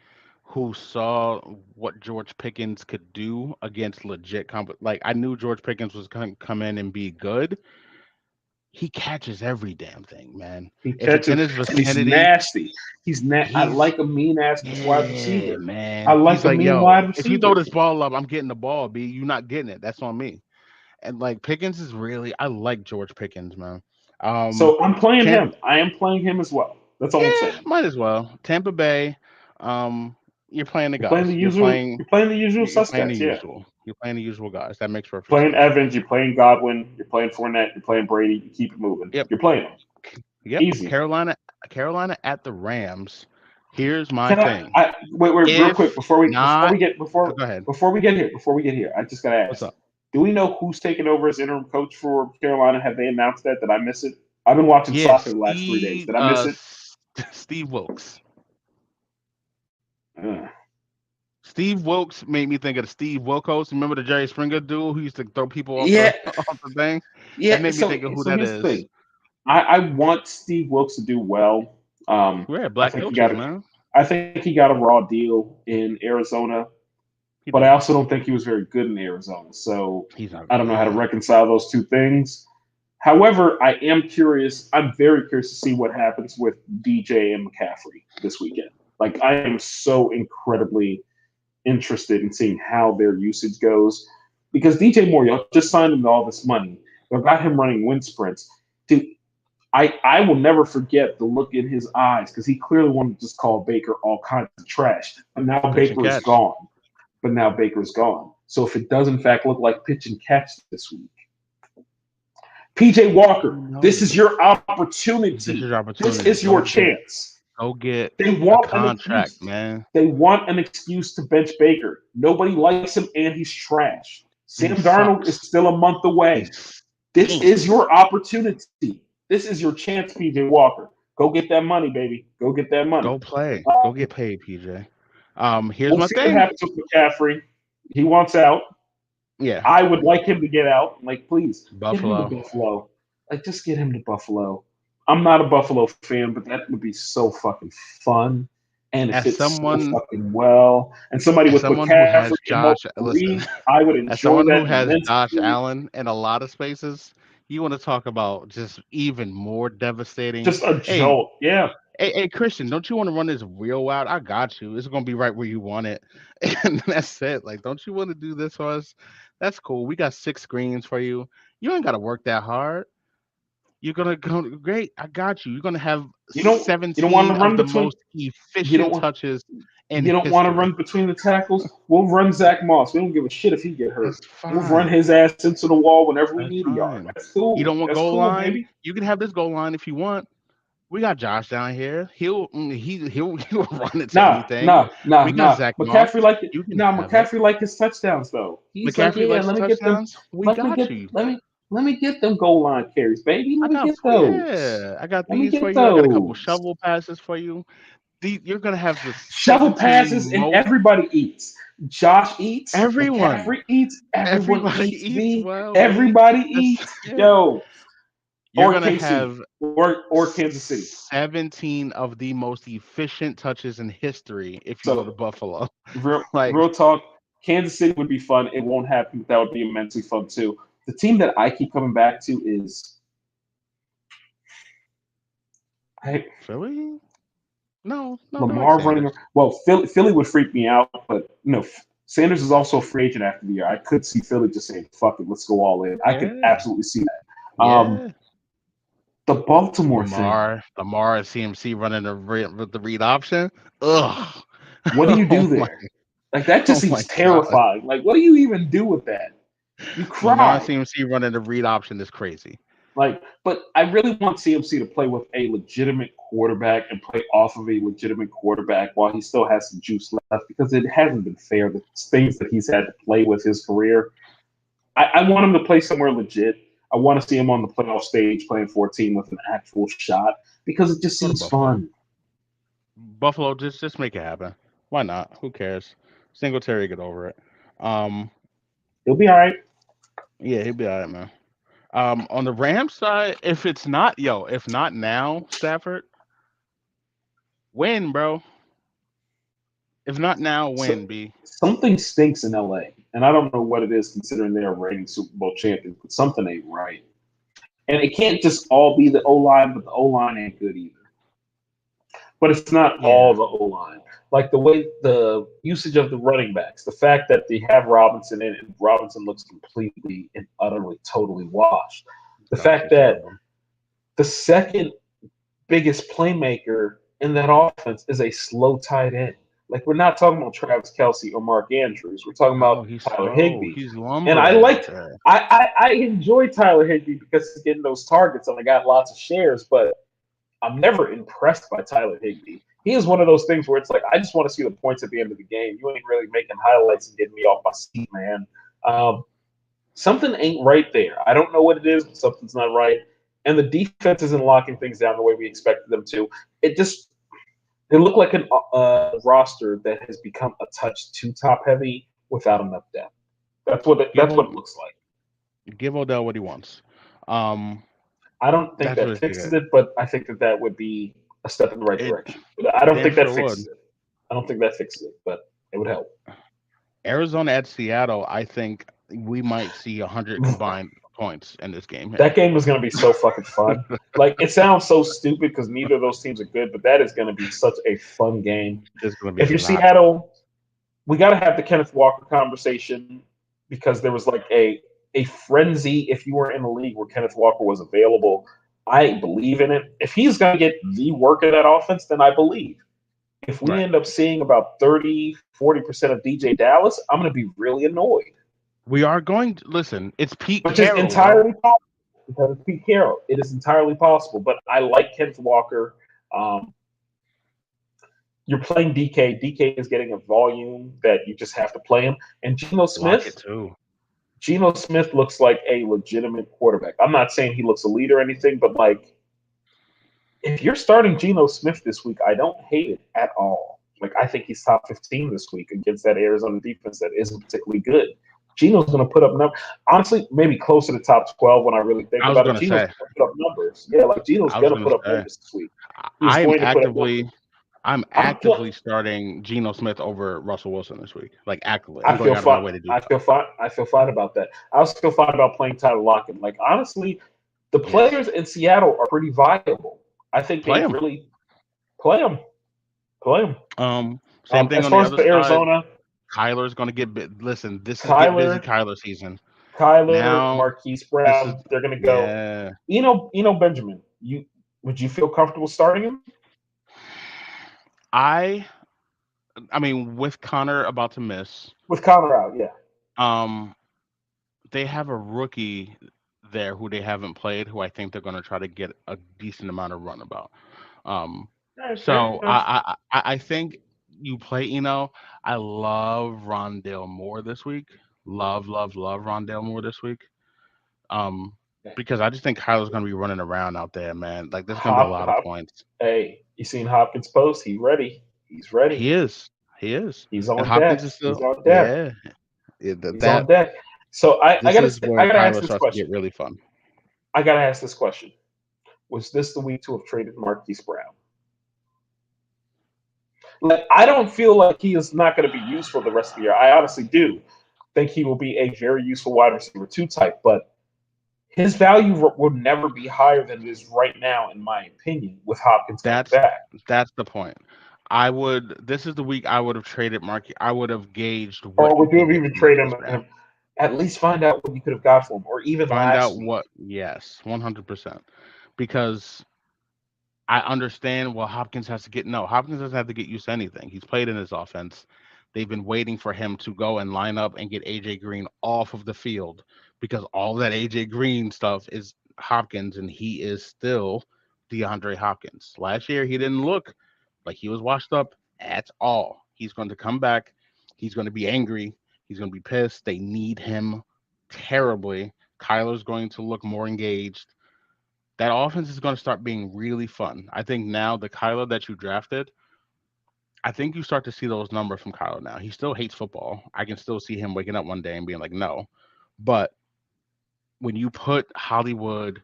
who saw what George Pickens could do against legit like I knew George Pickens was going to come in and be good. He catches every damn thing, man.
He
If it's in
catches
his
and he's
vicinity,
nasty. I
he's
like a mean ass wide
yeah,
receiver. I
man.
like
He's
a
like,
mean
yo,
wide
if you throw
receiver.
this ball up, I'm getting the ball, B. You not getting it. That's on me. And like Pickens is really I like George Pickens, man. Um
So I'm playing
Tampa
him. I am playing him as well. That's all I'm
yeah,
saying.
might as well. Tampa Bay, you're playing the
You're playing
guys.
the usual. You're playing the usual
You're playing the
suspects. Yeah.
usual. You're playing the usual guys. That makes perfect
Playing
sense.
Evans. You're playing Godwin. You're playing Fournette. You're playing Brady. You keep it moving.
Yep.
You're playing them.
Yep.
Easy.
Carolina at the Rams. Here's my
Can
thing.
wait real quick
If not, go ahead.
before we get here, I just gotta
What's
ask.
up?
Do we know who's taking over as interim coach for Carolina? Have they announced that? Did I miss it? I've been watching
Yes,
soccer the last 3 days. Did I miss it?
Steve Wilkes.
Uh,
Steve Wilkes made me think of the Steve Wilkos. Remember the Jerry Springer dude who used to throw people off the
yeah,
off the thing? That
yeah.
made me think of who
So
that
here's the
is.
thing. I want Steve Wilkes to do well.
We're at
I
Black
think
coaches, man.
I think he got a raw deal in Arizona,
He
but I
did.
also don't think he was very good in Arizona. So
He's not
I
good.
don't know how to reconcile those two things. However, I am curious. I'm very curious to see what happens with DJ and McCaffrey this weekend. Like I am so incredibly interested in seeing how their usage goes because DJ Moore, y'all just signed him to all this money. They've got him running wind sprints. Dude, I will never forget the look in his eyes because he clearly wanted to just call Baker all kinds of trash. But now
Pitch and
Baker is
catch.
gone. So if it does in fact look like pitch and catch this week, PJ Walker, this is your opportunity.
This is your
This
opportunity.
is your chance.
Go get
They
a
want an
contract,
excuse.
man.
They want an excuse to bench Baker. Nobody likes him, and he's trash. Sam Darnold
sucks.
is still a month away. This is your opportunity. This is your chance, PJ Walker. Go get that money, baby. Go get that money.
Go play. Go get paid, PJ. Here's
We'll
my
see what
thing.
happens with McCaffrey. He wants out.
Yeah.
I would like him to get out. Like, please,
Buffalo.
get him to Buffalo. Like, just get him to Buffalo. I'm not a Buffalo fan, but that would be so fucking fun. And it fits so fucking well. And somebody with
someone who has
McCaffrey,
listen,
I would
as
enjoy
someone
that
who has
immensely.
Josh Allen in a lot of spaces, you want to talk about just even more devastating.
Just a jolt. Yeah.
Hey, Christian, don't you want to run this real wild? I got you. It's gonna be right where you want it, and that's it. Like, don't you want to do this for us? That's cool. We got 6 screens for you. You ain't gotta work that hard. You're gonna go great. I got you. You're gonna have
You don't want
17
to
of
run
the
between.
most
You
efficient
don't want.
touches in
You don't want to
history.
run between the tackles. We'll run Zach Moss. We don't give a shit if he get hurt.
That's
We'll run
fine.
his ass into the wall whenever we
That's
need a yard.
fine.
That's
You
cool.
don't want
That's
goal
cool,
line?
baby.
You can have this goal line if you want. We got Josh down here. He'll run into
Nah,
anything.
nah, nah,
We got
nah.
Zach Moss.
McCaffrey like it.
You can
Nah,
have it.
McCaffrey like his touchdowns though. He's like,
McCaffrey
yeah,
likes
let me get them.
touchdowns. We
Let me
got
get.
you.
Let me get them goal line carries, baby.
I
Let me
got
get those.
yeah. I got
Let me
these for
get
you. I got a couple
those.
shovel passes for you. You're gonna have the
Shovel
17
passes and
most.
everybody eats. Josh eats.
Everyone,
McCaffrey eats. Everyone
everybody
eats.
eats
B.
well, B.
Everybody
That's
eats.
it.
Yo,
You're
or
gonna
KC,
have
or Kansas City.
17 of the most efficient touches in history if you go to
So
Buffalo.
real,
Like,
real talk. Kansas City would be fun. It won't happen, but that would be immensely fun too. The team that I keep coming back to is I,
Philly? No, no, don't like
Lamar running.
Sanders.
Well, Philly would freak me out, but no. Sanders is also a free agent after the year. I could see Philly just saying, "Fuck it, let's go all in." I could
Yeah,
absolutely see that.
yeah.
The Baltimore thing.
Lamar, and CMC running with the read option. Ugh.
What do you
Oh
do
my,
there? Like that just
oh my
seems
God.
terrifying. Like, what do you even do with that? You
Lamar and
cry.
CMC running the read option is crazy.
Like, but I really want CMC to play with a legitimate quarterback and play off of a legitimate quarterback while he still has some juice left because it hasn't been fair. The things that he's had to play with his career. I want him to play somewhere legit. I want to see him on the playoff stage playing for a team with an actual shot because it just
Go to
seems
Buffalo.
fun.
Buffalo, just make it happen. Why not? Who cares? Singletary, get over it. Um,
He'll be all right.
yeah, he'll be all right, man. On the Rams side, if not now, Stafford, win, bro. If not now,
So
win, B.
something stinks in LA, and I don't know what it is considering they're reigning Super Bowl champions, but something ain't right. And it can't just all be the O line, but the O line ain't good either. But it's not
Yeah,
all the O line. Like the way the usage of the running backs, the fact that they have Robinson in it, and Robinson looks completely and utterly, totally washed. The
gosh,
fact
he's
that
terrible.
the second biggest playmaker in that offense is a slow tight end. Like we're not talking about Travis Kelsey or Mark Andrews. We're talking
No,
about
he's
Tyler
slow.
Higbee.
He's
And I
lumbering out
liked
there.
I enjoy Tyler Higbee because he's getting those targets and I got lots of shares, but I'm never impressed by Tyler Higbee. He is one of those things where it's like I just want to see the points at the end of the game. You ain't really making highlights and getting me off my seat, man. Um, Something ain't right there. I don't know what it is, but something's not right. And the defense isn't locking things down the way we expected them to. It just they look like an roster that has become a touch too top heavy without enough depth.
Give
That's what it
him,
looks like.
give Odell what he wants. Um,
I don't think
that's what
that
it's gonna
fixes
get.
it, but I think that that would be a step in the right
It
direction. But I don't
damn
think that
sure would.
fixes it. I don't think that fixes it, but it would help.
Arizona at Seattle, I think we might see 100 combined points in this game here.
That game is going to be so fucking fun. Like it sounds so stupid because neither of those teams are good, but that is going to be such a fun game.
It's gonna be
If
a
you're
lot.
Seattle, we got to have the Kenneth Walker conversation because there was like a frenzy if you were in a league where Kenneth Walker was available. I believe in it. If he's going to get the work of that offense, then I believe. If we
Right.
end up seeing about 30-40% of DJ Dallas, I'm going to be really annoyed,
We are going to listen. It's Pete
which is
Carroll, bro.
entirely possible because it's Pete Carroll. It is entirely possible, but I like Kenneth Walker. Um, you're playing DK. DK is getting a volume that you just have to play him. And
Lock it too.
Geno Smith looks like a legitimate quarterback. I'm not saying he looks elite or anything, but like if you're starting Geno Smith this week, I don't hate it at all. Like I think he's top 15 this week against that Arizona defense that isn't particularly good. Geno's going to put up numbers. Honestly, maybe closer to top 12 when I really think
I was
about it.
gonna
Geno's
say.
going to put up numbers. Yeah, like Geno's
I was
going to
gonna
put up
say.
numbers this week. He's
I'm
going to put up numbers.
actively. I'm
I'm pl-
actively starting Geno Smith over Russell Wilson this week. Like actively, I'm
I
going
feel
out of my
fine.
way to do
I
so.
feel fine. I feel fine about that. I also feel fine about playing Tyler Lockett. Like honestly, the
Yes,
players in Seattle are pretty viable. I think
play
they've
him.
really Play him. Play him.
Same thing
As
on
far
the
as
other
the
side.
Arizona,
Kyler's gonna get listen, this is get busy
Kyler,
Kyler season.
Kyler,
Now
Marquise
this is
Brown, they're gonna go.
yeah.
Benjamin. Would you feel comfortable starting him
I I mean with Connor about to miss,
with Connor out? Yeah.
um they have a rookie there who they haven't played who I think they're gonna try to get a decent amount of run about. Um
All right, fair
so
enough.
I think you play, I love Rondale Moore this week. Love Rondale Moore this week. Um, because I just think Kyler's gonna be running around out there, man. Like there's gonna be a lot of
Hop.
points.
Hey, you seen Hopkins post? He ready. He's ready.
He is, he is,
He's
and
on
Hopkins
deck.
is
He's
still,
on deck.
yeah.
He's on
That
deck. So
this is
I
where
gotta ask
Kyler
this
starts to get
question.
really fun.
I gotta ask this question. Was this the week to have traded Marquise Brown? Like, I don't feel like he is not going to be useful the rest of the year. I honestly do think he will be a very useful wide receiver two type, but his value will never be higher than it is right now, in my opinion, with Hopkins coming
That's
back.
that's the point. I would. This is the week I would have traded Marky. I would have gauged
Or
what you
would you
could
have
get
even
for
trade
Marquise
him
Brown.
and at least find out what you could have got for him, or even
Find
last
out
week?
what. Yes, 100%. Because I understand. Well, Hopkins has to get no. Hopkins doesn't have to get used to anything. He's played in his offense. They've been waiting for him to go and line up and get AJ Green off of the field because all that AJ Green stuff is Hopkins, and he is still DeAndre Hopkins. Last year, he didn't look like he was washed up at all. He's going to come back. He's going to be angry. He's going to be pissed. They need him terribly. Kyler's going to look more engaged. That offense is going to start being really fun. I think now the Kyler that you drafted, I think you start to see those numbers from Kyler now. He still hates football. I can still see him waking up one day and being like, no. But when you put Hollywood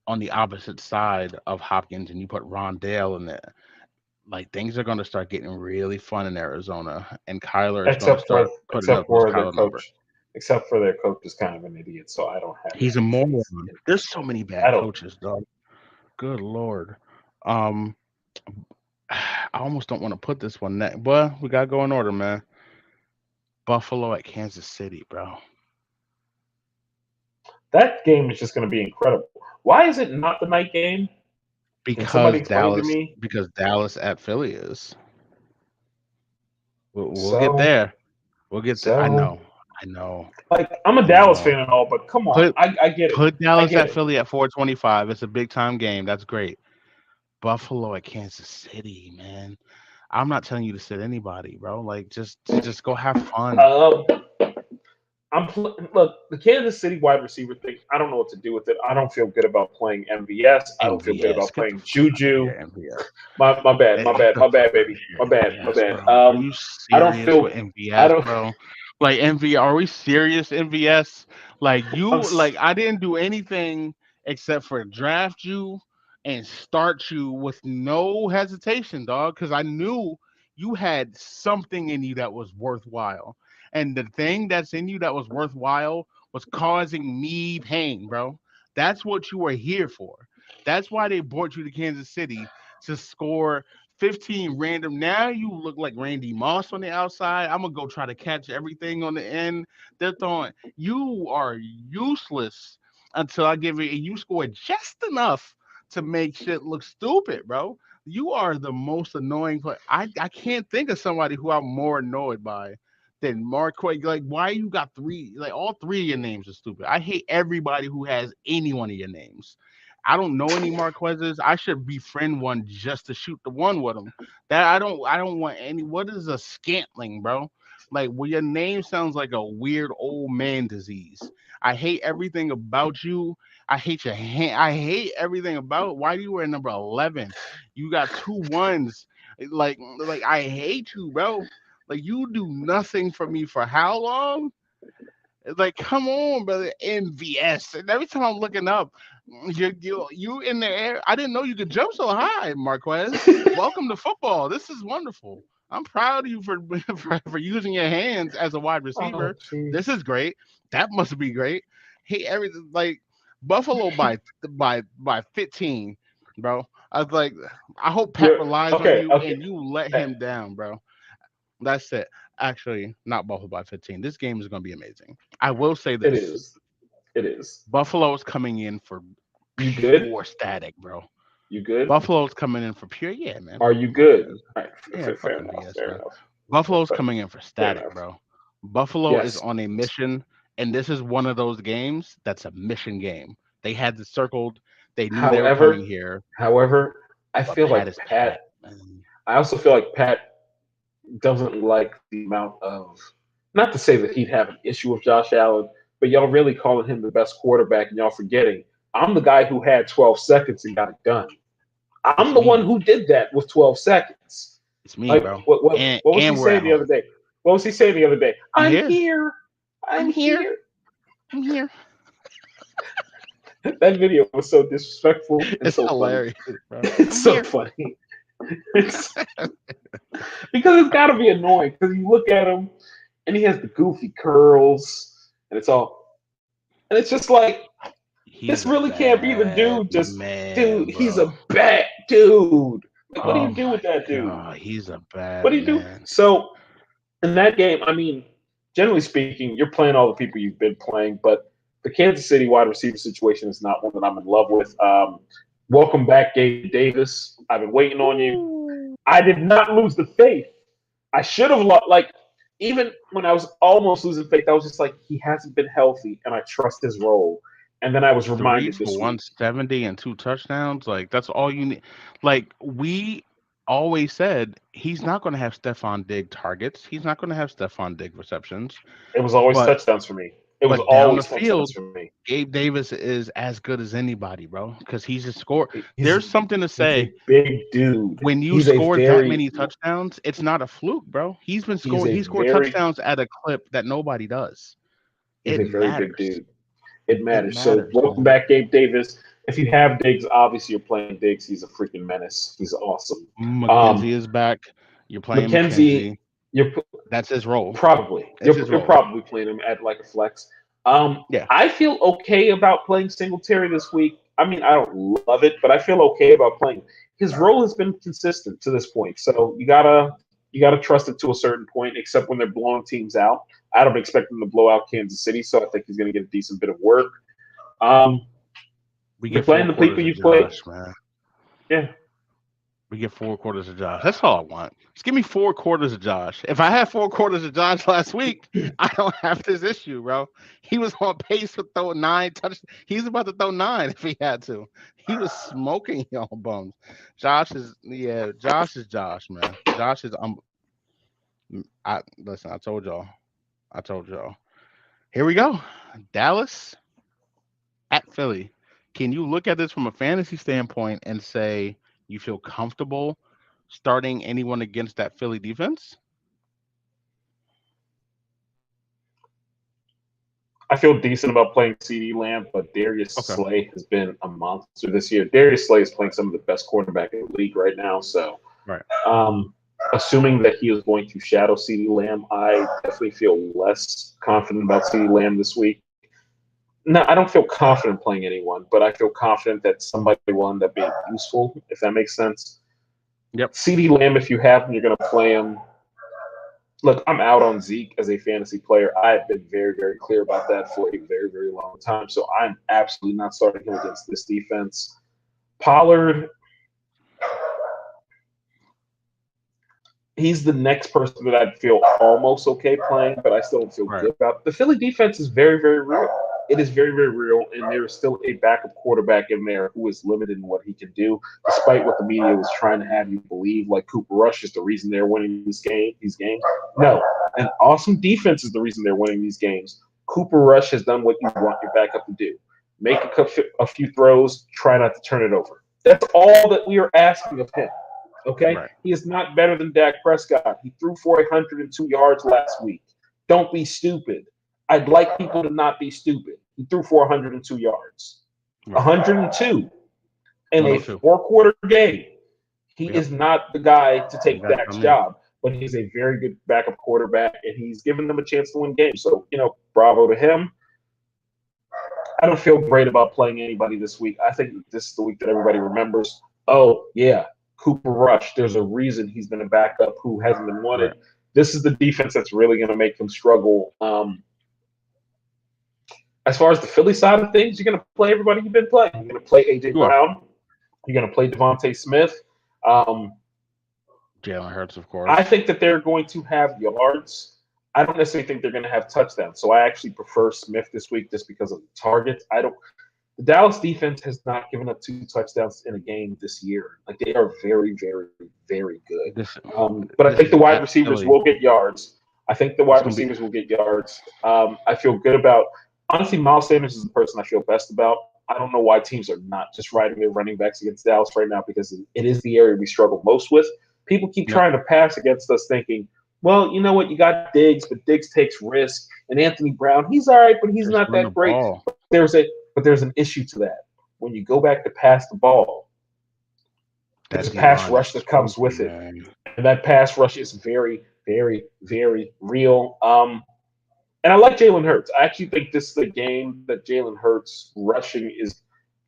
on the opposite side of Hopkins and you put Rondale in there, like things are going to start getting really fun in Arizona, and Kyler is going to
Except for
start putting up those
their
Kyler numbers.
coach. Except for their coach is kind of an idiot, so I don't have
He's a
any faith
moron.
in.
There's so many
I
bad
don't.
coaches, dog. Good lord. Um, I almost don't want to put this one next, but we got to go in order, man. Buffalo at Kansas City, bro.
That game is just going to be incredible. Why is it not the night game? Can somebody
Because
explain to
Dallas,
me?
because Dallas at Philly is. We'll get
So,
there. We'll get there. I
so,
know. I know.
like, I'm a
I
Dallas
know.
fan and all, but come on,
Put
I get it.
put
I
Dallas
get
at
it.
Philly at 425. It's a big time game. That's great. Buffalo at Kansas City, man. I'm not telling you to sit anybody, bro. Like just go have fun.
Um, look, the Kansas City wide receiver thing. I don't know what to do with it. I don't feel good about playing MVS. I don't feel good
MVS.
about
Get the
playing
fuck out of
Juju.
here, MVS.
My bad,
Get the
my
fuck
bad,
out of
baby,
here,
my
MVS,
bad.
bro. Are you
I don't
serious
feel.
with
I
MVS,
don't.
bro? Like MV, are we serious, MVS? Like
I'm.
you, like I didn't do anything except for draft you and start you with no hesitation, dog, because I knew you had something in you that was worthwhile. And the thing that's in you that was worthwhile was causing me pain, bro. That's what you were here for. That's why they brought you to Kansas City to score 15 random. Now you look like Randy Moss on the outside. I'm gonna go try to catch everything on the end. They're throwing. You are useless until I give it. And you score just enough to make shit look stupid, bro. You are the most annoying player. I can't think of somebody who I'm more annoyed by than Marquez. Like, why you got three? Like, all three of your names are stupid. I hate everybody who has any one of your names. I don't know any Marquezes. I should befriend one just to shoot the one with him. That I don't want any. What is a scantling, bro? Like, well, your name sounds like a weird old man disease. I hate everything about you. I hate your hand. I hate everything about. Why do you wear number 11? You got two ones. Like I hate you, bro. Like you do nothing for me for how long? It's like, come on, brother, MVS. And every time I'm looking up, you in the air. I didn't know you could jump so high, Marquez. Welcome to football. This is wonderful. I'm proud of you for for using your hands as a wide
Oh,
receiver. This
jeez.
is great. That must be great. Hey, everything like Buffalo by 15, bro. I was like, I hope Pat relies on
Okay,
you
okay.
and you let him down, bro. That's it. Actually, not Buffalo by 15. This game is going to be amazing. I will say
It
this:
is. It is.
Buffalo's coming in for
You good?
pure static, bro.
You good?
Buffalo's coming in for pure, yeah, man.
Are you good? All right.
Yeah,
Fair
fucking
enough.
BS,
Fair
man.
enough.
Buffalo's
Fair
coming in for
fair
static,
enough.
bro. Buffalo is
Yes.
on a mission, and this is one of those games that's a mission game. They had it circled. They knew they were coming
However,
here,
however, I
but
feel
Pat
like
is
Pat.
Pat, man.
I also feel like Pat doesn't like the amount of. Not to say that he'd have an issue with Josh Allen, but y'all really calling him the best quarterback, and y'all forgetting I'm the guy who had 12 seconds and got it done. I'm
It's
the one
me.
who did that with 12 seconds.
It's me,
Like
bro.
what was he
And we're
saying
at
the other
home.
day? What was he saying the other day?
I'm
I'm
here.
here.
I'm
I'm
here.
here.
I'm here.
That video was so disrespectful and
It's
so funny.
hilarious, bro.
It's
I'm
so
here.
funny. It's, because it's got to be annoying because you look at him and he has the goofy curls and it's all and it's just like
He's
this
a
really can't be the
bad
dude. Just dude,
man,
he's
bro.
a bad dude. Like, what do
Oh
you do
my
with that dude?
god, he's a
What
bad
do you do?
man.
So in that game, I mean, generally speaking, you're playing all the people you've been playing, but the Kansas City wide receiver situation is not one that I'm in love with. Welcome back, Gabe Davis. I've been waiting on you.
Ooh.
I did not lose the faith. I should have like even when I was almost losing faith, I was just like, he hasn't been healthy, and I trust his role. And then I was
Three
reminded
for
this week.
170 and 2 touchdowns. Like that's all you need. Like we always said, he's not going to have Stefan Digg targets. He's not going to have Stefan Digg receptions.
It was always
But
touchdowns for me. It was
down the
always touchdowns
field,
for me.
Gabe Davis is as good as anybody, bro. Because he's a score.
He's
There's something to
he's
say
a big dude.
when you
He's a
score that
very
many touchdowns. It's not a fluke, bro. He's been
he's
scoring.
a
He scored
very
touchdowns at a clip that nobody does.
he's
It
a very big
matters.
dude. It
It
matters. So
matters,
welcome
man.
back, Gabe Davis. If you have Diggs, obviously you're playing Diggs. He's a freaking menace. He's awesome. Um,
McKenzie is back. You're playing
McKenzie,
McKenzie.
you're
That's his role.
probably
That's his
you're
role.
probably playing him at like a flex.
Yeah.
I feel okay about playing Singletary this week. I mean, I don't love it, but I feel okay about playing. His role has been consistent to this point, so you gotta trust it to a certain point. Except when they're blowing teams out, I don't expect them to blow out Kansas City, so I think he's going to get a decent bit of work. Um,
We
you're
get
playing
four
the people
quarters of
you play.
Josh, man.
Yeah,
We get 4 quarters of Josh. That's all I want. Just give me 4 quarters of Josh. If I had 4 quarters of Josh last week, I don't have this issue, bro. He was on pace for throwing 9 touch. He's about to throw 9 if he had to. He was smoking y'all bums. Josh is Josh, man. Josh is I listen, I told y'all. I told y'all. Here we go. Dallas at Philly. Can you look at this from a fantasy standpoint and say you feel comfortable starting anyone against that Philly defense?
I feel decent about playing CD Lamb, but Darius
Okay.
Slay has been a monster this year. Darius Slay is playing some of the best quarterback in the league right now. So,
Right.
assuming that he is going to shadow CD Lamb, I definitely feel less confident about CD Lamb this week. No, I don't feel confident playing anyone, but I feel confident that somebody will end up being useful, if that makes sense.
Yep.
CD Lamb, if you have him, you're going to play him. Look, I'm out on Zeke as a fantasy player. I have been very, very clear about that for a very, very long time. So I'm absolutely not starting him against this defense. Pollard, he's the next person that I'd feel almost okay playing, but I still don't feel
Right.
good about. The Philly defense is very, very real. It is very, very real, and there is still a backup quarterback in there who is limited in what he can do, despite what the media was trying to have you believe. Like Cooper Rush is the reason they're winning these games. No, an awesome defense is the reason they're winning these games. Cooper Rush has done what you want your backup to do: make a few throws, try not to turn it over. That's all that we are asking of him. Okay,
Right.
he is not better than Dak Prescott. He threw for 102 yards last week. Don't be stupid. I'd like people to not be stupid. He threw for 102 yards.
Right.
102 in a
102.
4-quarter game. He
Yep.
is not the guy to
You
take
got it
Dak's
from me.
job, but he's a very good backup quarterback, and he's given them a chance to win games. So, bravo to him. I don't feel great about playing anybody this week. I think this is the week that everybody remembers. Oh yeah, Cooper Rush. There's a reason he's been a backup who hasn't been wanted.
Right.
This is the defense that's really going to make them struggle. As far as the Philly side of things, you're going to play everybody you've been playing. You're going to play AJ
You are.
Brown. You're going to play Devontae Smith. Um,
Jalen Hurts, of course.
I think that they're going to have yards. I don't necessarily think they're going to have touchdowns. So I actually prefer Smith this week just because of the targets. I don't. The Dallas defense has not given up 2 touchdowns in a game this year. Like they are very, very, very good.
This
But I
this
think
is
the wide
at
receivers
Philly.
will get yards. I think the
It's
wide
gonna be
receivers will get yards. I feel good about. Honestly, Miles Sanders is the person I feel best about. I don't know why teams are not just riding their running backs against Dallas right now because it is the area we struggle most with. People keep
Yep.
trying to pass against us, thinking, well, you know what, you got Diggs, but Diggs takes risk, and Anthony Brown, he's all right, but he's
just
not
run the
that great.
ball.
There's an issue to that. When you go back to pass the ball,
That
there's a
D
pass
line
rush
is
that comes
spooky,
with it,
man.
and that pass rush is very, very, very real. And I like Jalen Hurts. I actually think this is a game that Jalen Hurts rushing is.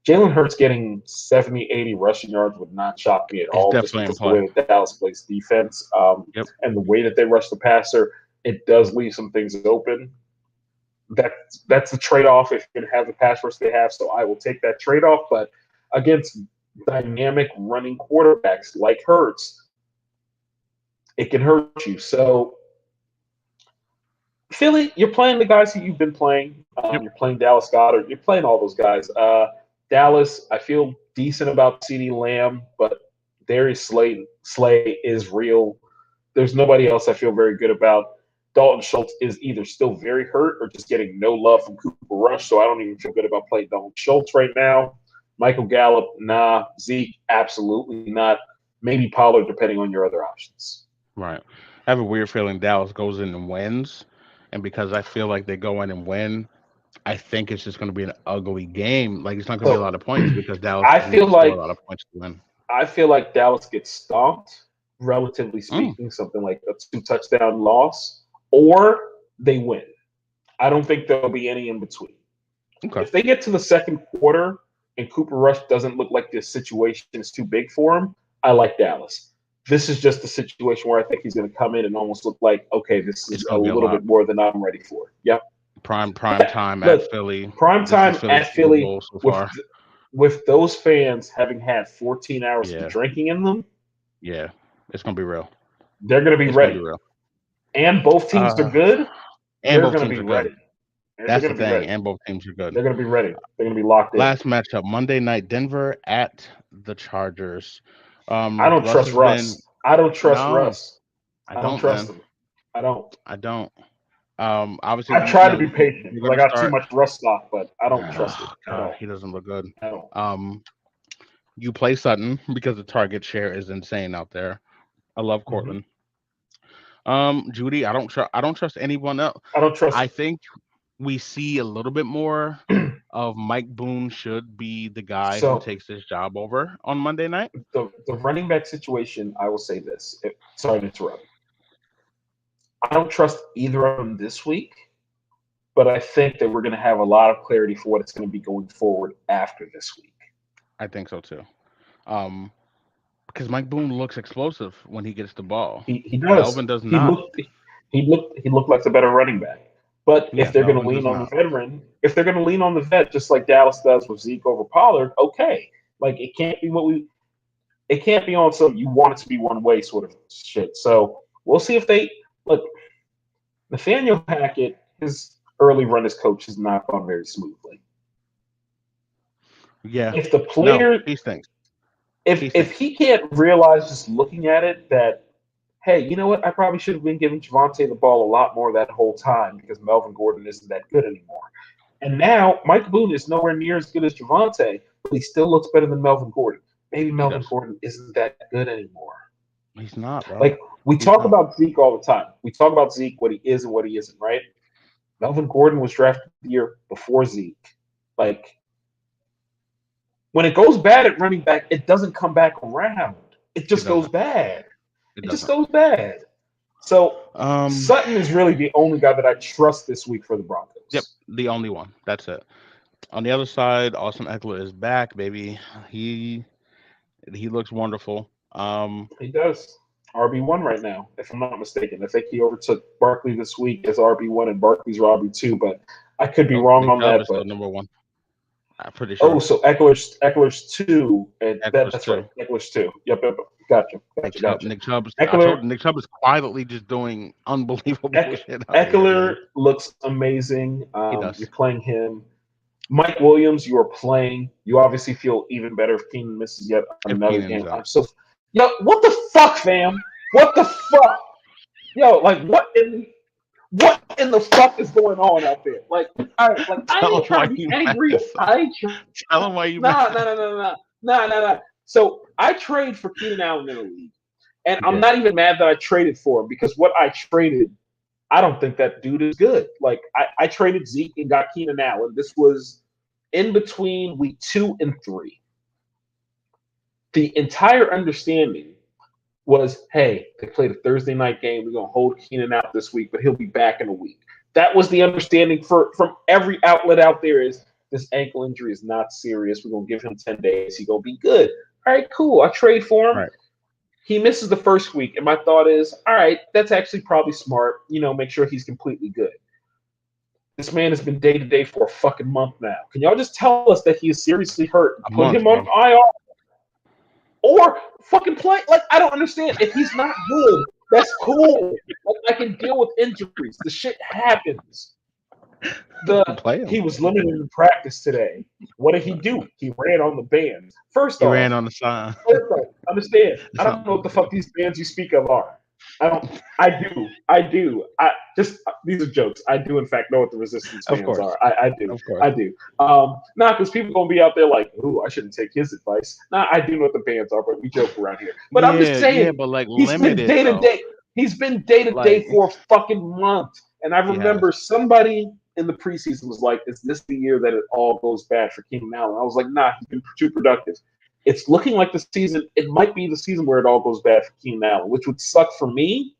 Jalen Hurts getting 70, 80 rushing yards would not shock me at
It's
all, just
definitely in
because of the
play.
way that Dallas plays defense
Yep.
and the way that they rush the passer. It does leave some things open. That's the trade-off if you're going to have the pass rush they have. So I will take that trade-off. But against dynamic running quarterbacks like Hurts, it can hurt you. So Philly, you're playing the guys who you've been playing.
Yep.
You're playing Dallas Goedert. You're playing all those guys. Dallas, I feel decent about CeeDee Lamb, but Darius Slay is real. There's nobody else I feel very good about. Dalton Schultz is either still very hurt or just getting no love from Cooper Rush, so I don't even feel good about playing Dalton Schultz right now. Michael Gallup, nah. Zeke, absolutely not. Maybe Pollard, depending on your other options.
Right. I have a weird feeling Dallas goes in and wins, and because I feel like they go in and win, I think it's just going to be an ugly game. Like it's not going to be a
So
lot of points because Dallas
I
doesn't need
feel
to score a
like
lot of points to win.
I feel like Dallas gets stomped, relatively
Mm,
speaking, something like a 2 touchdown loss, or they win. I don't think there'll be any in between.
okay.
If they get to the second quarter and Cooper Rush doesn't look like this situation is too big for him, I like Dallas. This is just a situation where I think he's going to come in and almost look like, okay, this
It's
is a
going to be a
little
lot.
bit more than I'm ready for. Yep.
Prime
Yeah,
time at
look,
Philly.
prime
This is
time
Philly's
at
Super
Philly
Bowl so
with
far.
with those fans having had 14 hours of
Yeah.
drinking in them,
Yeah. It's going to be real.
they're going to be
It's going to
ready.
be real.
And both teams are good.
And
They're
both
going to
teams
be
are good.
ready. They're
That's
going
the
to be
thing.
ready.
And both teams are good.
They're going to be ready. They're going to be locked in.
Last matchup, Monday night, Denver at the Chargers.
I don't
Russ
trust
has
Russ.
been
I don't trust
no,
Russ.
I
I don't
don't,
trust
man.
him. I don't.
I don't. Obviously,
I
you
try to
know,
be patient
you're
because I
gonna
got too
start.
much Russ stock, but I don't trust it
Oh
at
God,
all.
he doesn't look good.
At all.
You play Sutton because the target share is insane out there. I love
Mm-hmm.
Cortland. Judy, I don't trust anyone else.
I don't trust
I think we see a little bit more of Mike Boone should be the guy who
So
takes this job over on Monday night.
the running back situation, I will say this. Sorry to interrupt. I don't trust either of them this week, but I think that we're going to have a lot of clarity for what it's going to be going forward after this week.
I think so too. Because Mike Boone looks explosive when he gets the ball.
He does.
Melvin does not.
He looked like the better running back. But
Yeah,
if they're going to
Melvin does
lean on the
not.
veteran, if they're going to lean on the vet, just like Dallas does with Zeke over Pollard, okay. Like it can't be on some you want it to be one way sort of shit. So we'll see if they look. Nathaniel Hackett, his early run as coach has not gone very smoothly.
Yeah.
If the
No,
player,
he stinks.
if he can't realize just looking at it that, hey, you know what, I probably should have been giving Javonte the ball a lot more that whole time because Melvin Gordon isn't that good anymore. And now Mike Boone is nowhere near as good as Javonte, but he still looks better than Melvin Gordon. Maybe Melvin
does.
Gordon isn't that good anymore.
He's not, bro.
Like we
He's
talk
not.
about Zeke all the time. We talk about Zeke, what he is and what he isn't, right? Melvin Gordon was drafted the year before Zeke. Like when it goes bad at running back, it doesn't come back around. It just goes bad. It just goes bad. So Sutton is really the only guy that I trust this week for the Broncos.
Yep, the only one. That's it. On the other side, Austin Eckler is back, baby. He He looks wonderful.
He does. RB1 right now, if I'm not mistaken. I think he overtook Barkley this week as RB1 and Barkley's RB2, but I could be
Nope,
wrong
Nick
on
Chubb
that.
is still
But
number one. I'm pretty
oh,
sure.
so Eckler's two, and
Eckler's
that's right,
too.
Eckler's two. Yep. Gotcha,
Nick
gotcha,
Chubb.
gotcha.
Nick Chubb's. I
Eckler,
told you, Nick Chubb is quietly just doing unbelievable
Eck,
shit out there,
Eckler
man.
looks amazing.
He
You're
does.
playing him. Mike Williams, you are playing. You obviously feel even better if Keenan misses yet
If
another
Keenan's
game.
out.
Yo, what the fuck, fam? What the fuck? Yo, like what in the fuck is going on out there? Like, all right, like I
Tell
ain't
him why
trying to be
you
angry.
mad. Son.
I ain't trying.
Tell him why you
Nah,
mad.
nah, nah, nah, nah, nah, nah, nah. So I trade for Keenan Allen in the league, and
You
I'm
did.
not even mad that I traded for him because what I traded, I don't think that dude is good. Like I traded Zeke and got Keenan Allen. This was in between week 2 and 3. The entire understanding was, hey, they played a Thursday night game. We're gonna hold Keenan out this week, but he'll be back in a week. That was the understanding from every outlet out there is this ankle injury is not serious. We're gonna give him 10 days. He's gonna be good. All right, cool. I trade for him.
Right.
He misses the first week, and my thought is, all right, that's actually probably smart. Make sure he's completely good. This man has been day to day for a fucking month now. Can y'all just tell us that he is seriously hurt?
A
Put
month,
him on
bro.
IR or fucking play. Like I don't understand. If he's not good, that's cool. Like I can deal with injuries. The shit happens.
Play him.
He was limited in practice today. What did he do? He ran on the bands.
He ran on the sign.
First off, understand. I don't know what the fuck these bands you speak of are. I don't. I do. I do. I just these are jokes. I do in fact know what the resistance
Of
bands
course.
are. I do.
Of course.
I do. Because people gonna be out there like, ooh, I shouldn't take his advice. Nah, I do know what the bands are, but we joke around here. But I'm just
Yeah,
saying,
but like
he's been
limited
day to
though.
day. He's been day to day
Like
for a fucking month. And I
he has.
remember somebody in the preseason was like, "Is this the year that it all goes bad for Keenan Allen?" I was like, "Nah, he's been too productive." It's looking like the season. It might be the season where it all goes bad for Keenan Allen, which would suck for me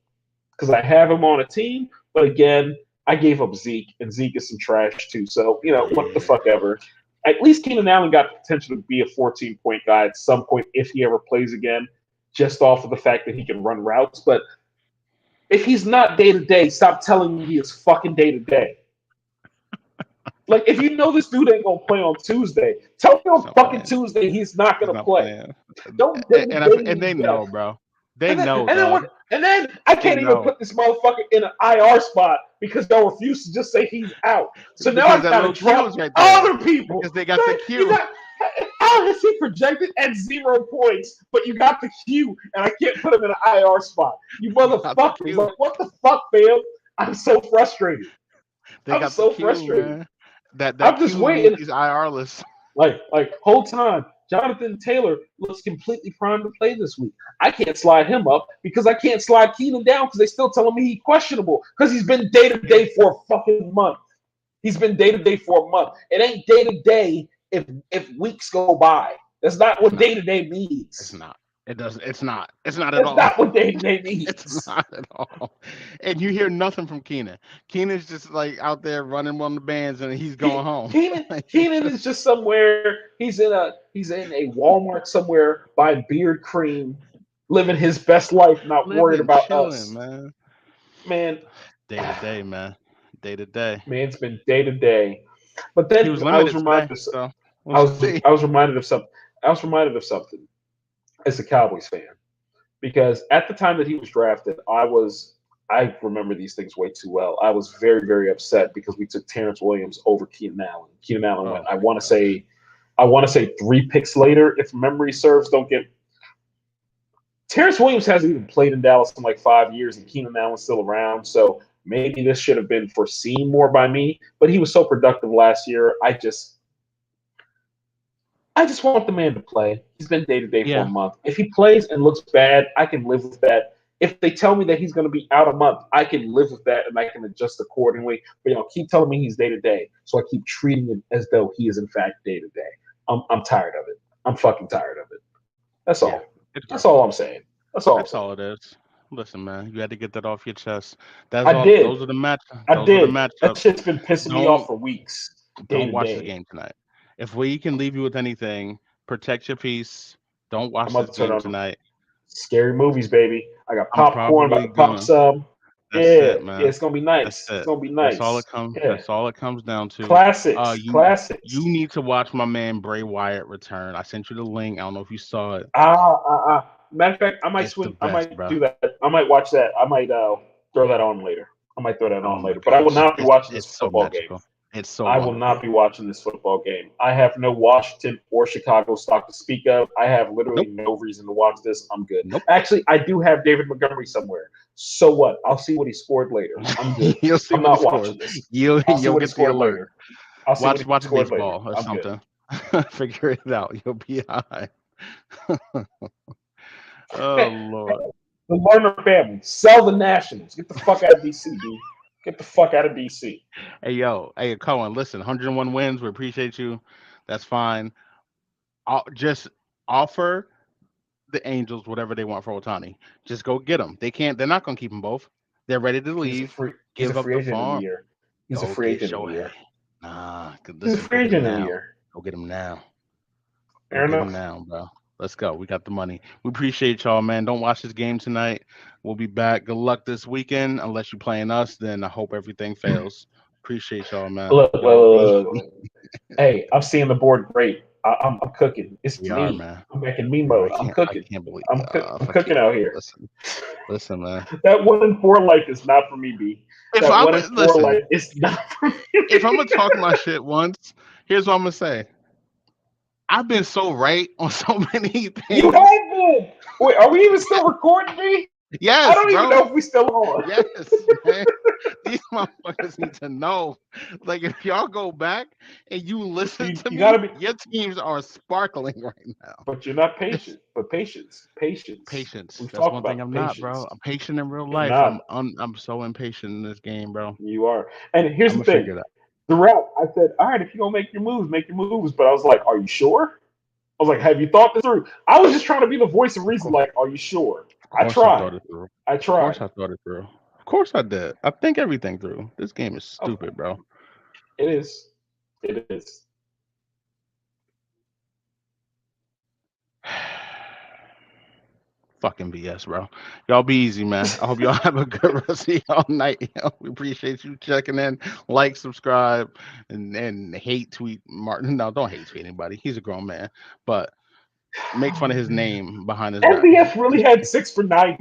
because I have him on a team. But again, I gave up Zeke, and Zeke is some trash too. So what the
Yeah.
fuck ever. At least Keenan Allen got the potential to be a 14-point guy at some point if he ever plays again, just off of the fact that he can run routes. But if he's not day to day, stop telling me he is fucking day to day. Like, if you know this dude ain't gonna play on Tuesday, tell me
He's
on
not
fucking
playing.
Tuesday he's not
He's
gonna
not
play.
playing.
Don't day to day
And
me
they
down.
know, bro. They
And then,
know,
and then
dog.
what? And then I
They
can't even
know.
put this motherfucker in an IR spot because y'all refuse to just say he's out. So now
Because
I
that
gotta
little Q
drop
is right there.
other people.
Because they got the
You
Q.
got how is he projected at 0 points, but you got the Q, and I can't put him in an IR spot. You
They got the
motherfuckers!
Q.
Like, what the fuck, man? I'm so frustrated.
They
I'm
got the
so
Q,
frustrated.
man. That
I'm just
Q means
waiting.
he's IR-less.
Like whole time, Jonathan Taylor looks completely primed to play this week. I can't slide him up because I can't slide Keenan down because they still telling me he's questionable because he's been day to day for a fucking month. He's been day to day for a month. It ain't day to day if weeks go by. That's not
It's
what
not.
day to day
It's
means.
not. It doesn't. It's not. It's not at
That's
all.
not what day to day
It's
means.
not at all. And you hear nothing from Keenan. Keenan's just like out there running one of the bands and he's going home.
Keenan
Like,
Keenan is just somewhere. He's in a Walmart somewhere buying beard cream, living his best life, not worried
living,
about
chilling,
us.
man.
Man,
Day to day, man. Day to day.
it's been day to day. But
He
then
was
I was
limited
reminded
today,
of
so we'll
I was
see.
I was reminded of something. I was reminded of something as a Cowboys fan because at the time that he was drafted, I remember these things way too well. I was very very upset because we took Terrence Williams over Keenan Allen. Keenan Allen went.
Oh
I
my
want to
gosh.
say 3 picks later, if memory serves. Don't get Terrence Williams hasn't even played in Dallas in like 5 years, and Keenan Allen's still around. So maybe this should have been foreseen more by me. But he was so productive last year. I just want the man to play. He's been day to day for a
Yeah,
month. If he plays and looks bad, I can live with that. If they tell me that he's going to be out a month, I can live with that and I can adjust accordingly. But keep telling me he's day to day, so I keep treating him as though he is in fact day to day. I'm tired of it. I'm fucking tired of it. That's
yeah.
all.
It's
That's all I'm
frustrating.
saying. That's all I'm
That's
saying.
all it is. Listen, man, you had to get that off your chest. That's
I
all.
did. I
Those are the
did. That
matchups.
shit's been pissing me off
Don't
for weeks, day
don't
to
watch the
day.
game tonight. If we can leave you with anything, protect your peace. Don't watch
I'm about
this
to turn
game
on
tonight.
scary movies, baby. I got
I'm
popcorn, about
probably
to pop
gonna.
some.
That's
Yeah,
it,
yeah,
man.
it's gonna be
That's
nice. It's
it.
gonna be
That's all
nice.
it comes.
Yeah,
That's all it comes down to.
classics,
You
classics.
need to watch my man Bray Wyatt return. I sent you the link. I don't know if you saw it.
Matter of fact, I might
It's the
swing. I
best,
might
bro.
do that. I might watch that. I might throw that on later. I might throw that
Oh
on
my
later. But I will
gosh,
not be watching this
it's so
football game.
magical. It's so
I will not
wonderful.
be watching this football game. I have no Washington or Chicago stock to speak of. I have literally
Nope,
no reason to watch this. I'm good.
nope.
Actually, I do have David Montgomery somewhere. So what? I'll see what he scored later. I'm good.
You'll see
I'm
what he
not
scores.
watching this.
You'll
I'll see
you'll
what he
get the
scored
alert.
later. I'll see what he
Watch
scored later.
baseball or
I'm good.
something. Figure it out. You'll be high. Oh
Man,
Lord.
the Lerner family, sell the Nationals. Get the fuck out of DC, dude. Get the fuck out of DC.
Hey Cohen. Listen, 101 wins. We appreciate you. That's fine. I'll just offer the Angels whatever they want for Otani. Just go get them. They can't. They're not gonna keep them both. They're ready to
He's a
leave.
free. He's a
Give up
free
the
agent in the
farm.
year. He's a
Go
free
get
agent in the
Shohei.
year.
Nah,
He's a
listen. Go
free
get him
agent in the
now.
year.
Go get him now. Go
Fair
get him
enough.
now, bro. Let's go. We got the money. We appreciate y'all, man. Don't watch this game tonight. We'll be back. Good luck this weekend. Unless you're playing us, then I hope everything fails. Appreciate y'all, man.
Look,
Y'all be.
hey, I'm seeing the board great. I'm cooking. It's
We are,
me.
man.
I'm back in me
We are.
mode. I'm
I
cooking.
can't believe.
I'm
I
cooking
can't.
out here.
Listen, man.
That 1-4 life is not for me, B.
If
That
I'm
1-4 life is not for me.
if I'm gonna talk my shit once, here's what I'm gonna say. I've been so right on so many
You
things.
have been. Wait, are we even still recording, B?
Yes,
I don't
bro.
even know if we still on.
Yes, man. These motherfuckers need to know. Like, if y'all go back and you listen to
You
me,
gotta be,
your teams are sparkling right now.
but you're not patient. But patience.
Patience.
We've
That's
talked
one thing
about
I'm not,
patience.
bro. I'm patient in real
You're
life.
not.
I'm so impatient in this game, bro.
You are. And here's
I'm
the
gonna
thing.
figure it out.
Throughout, I said, all right, if you're going to make your moves, make your moves. But I was like, are you sure? I was like, have you thought this through? I was just trying to be the voice of reason. Like, are you sure? I
I
tried.
thought it through.
I
Of course
tried.
I thought it through. Of course I did. I think everything through. This game is
Okay.
stupid, bro.
It is. It is.
Fucking BS, bro. Y'all be easy, man. I hope y'all have a good rest of y'all night. We appreciate you checking in. Like, subscribe, and hate tweet Martin. No, don't hate tweet anybody. He's a grown man. But make fun of his name behind his back.
MBF really had 6 for 90.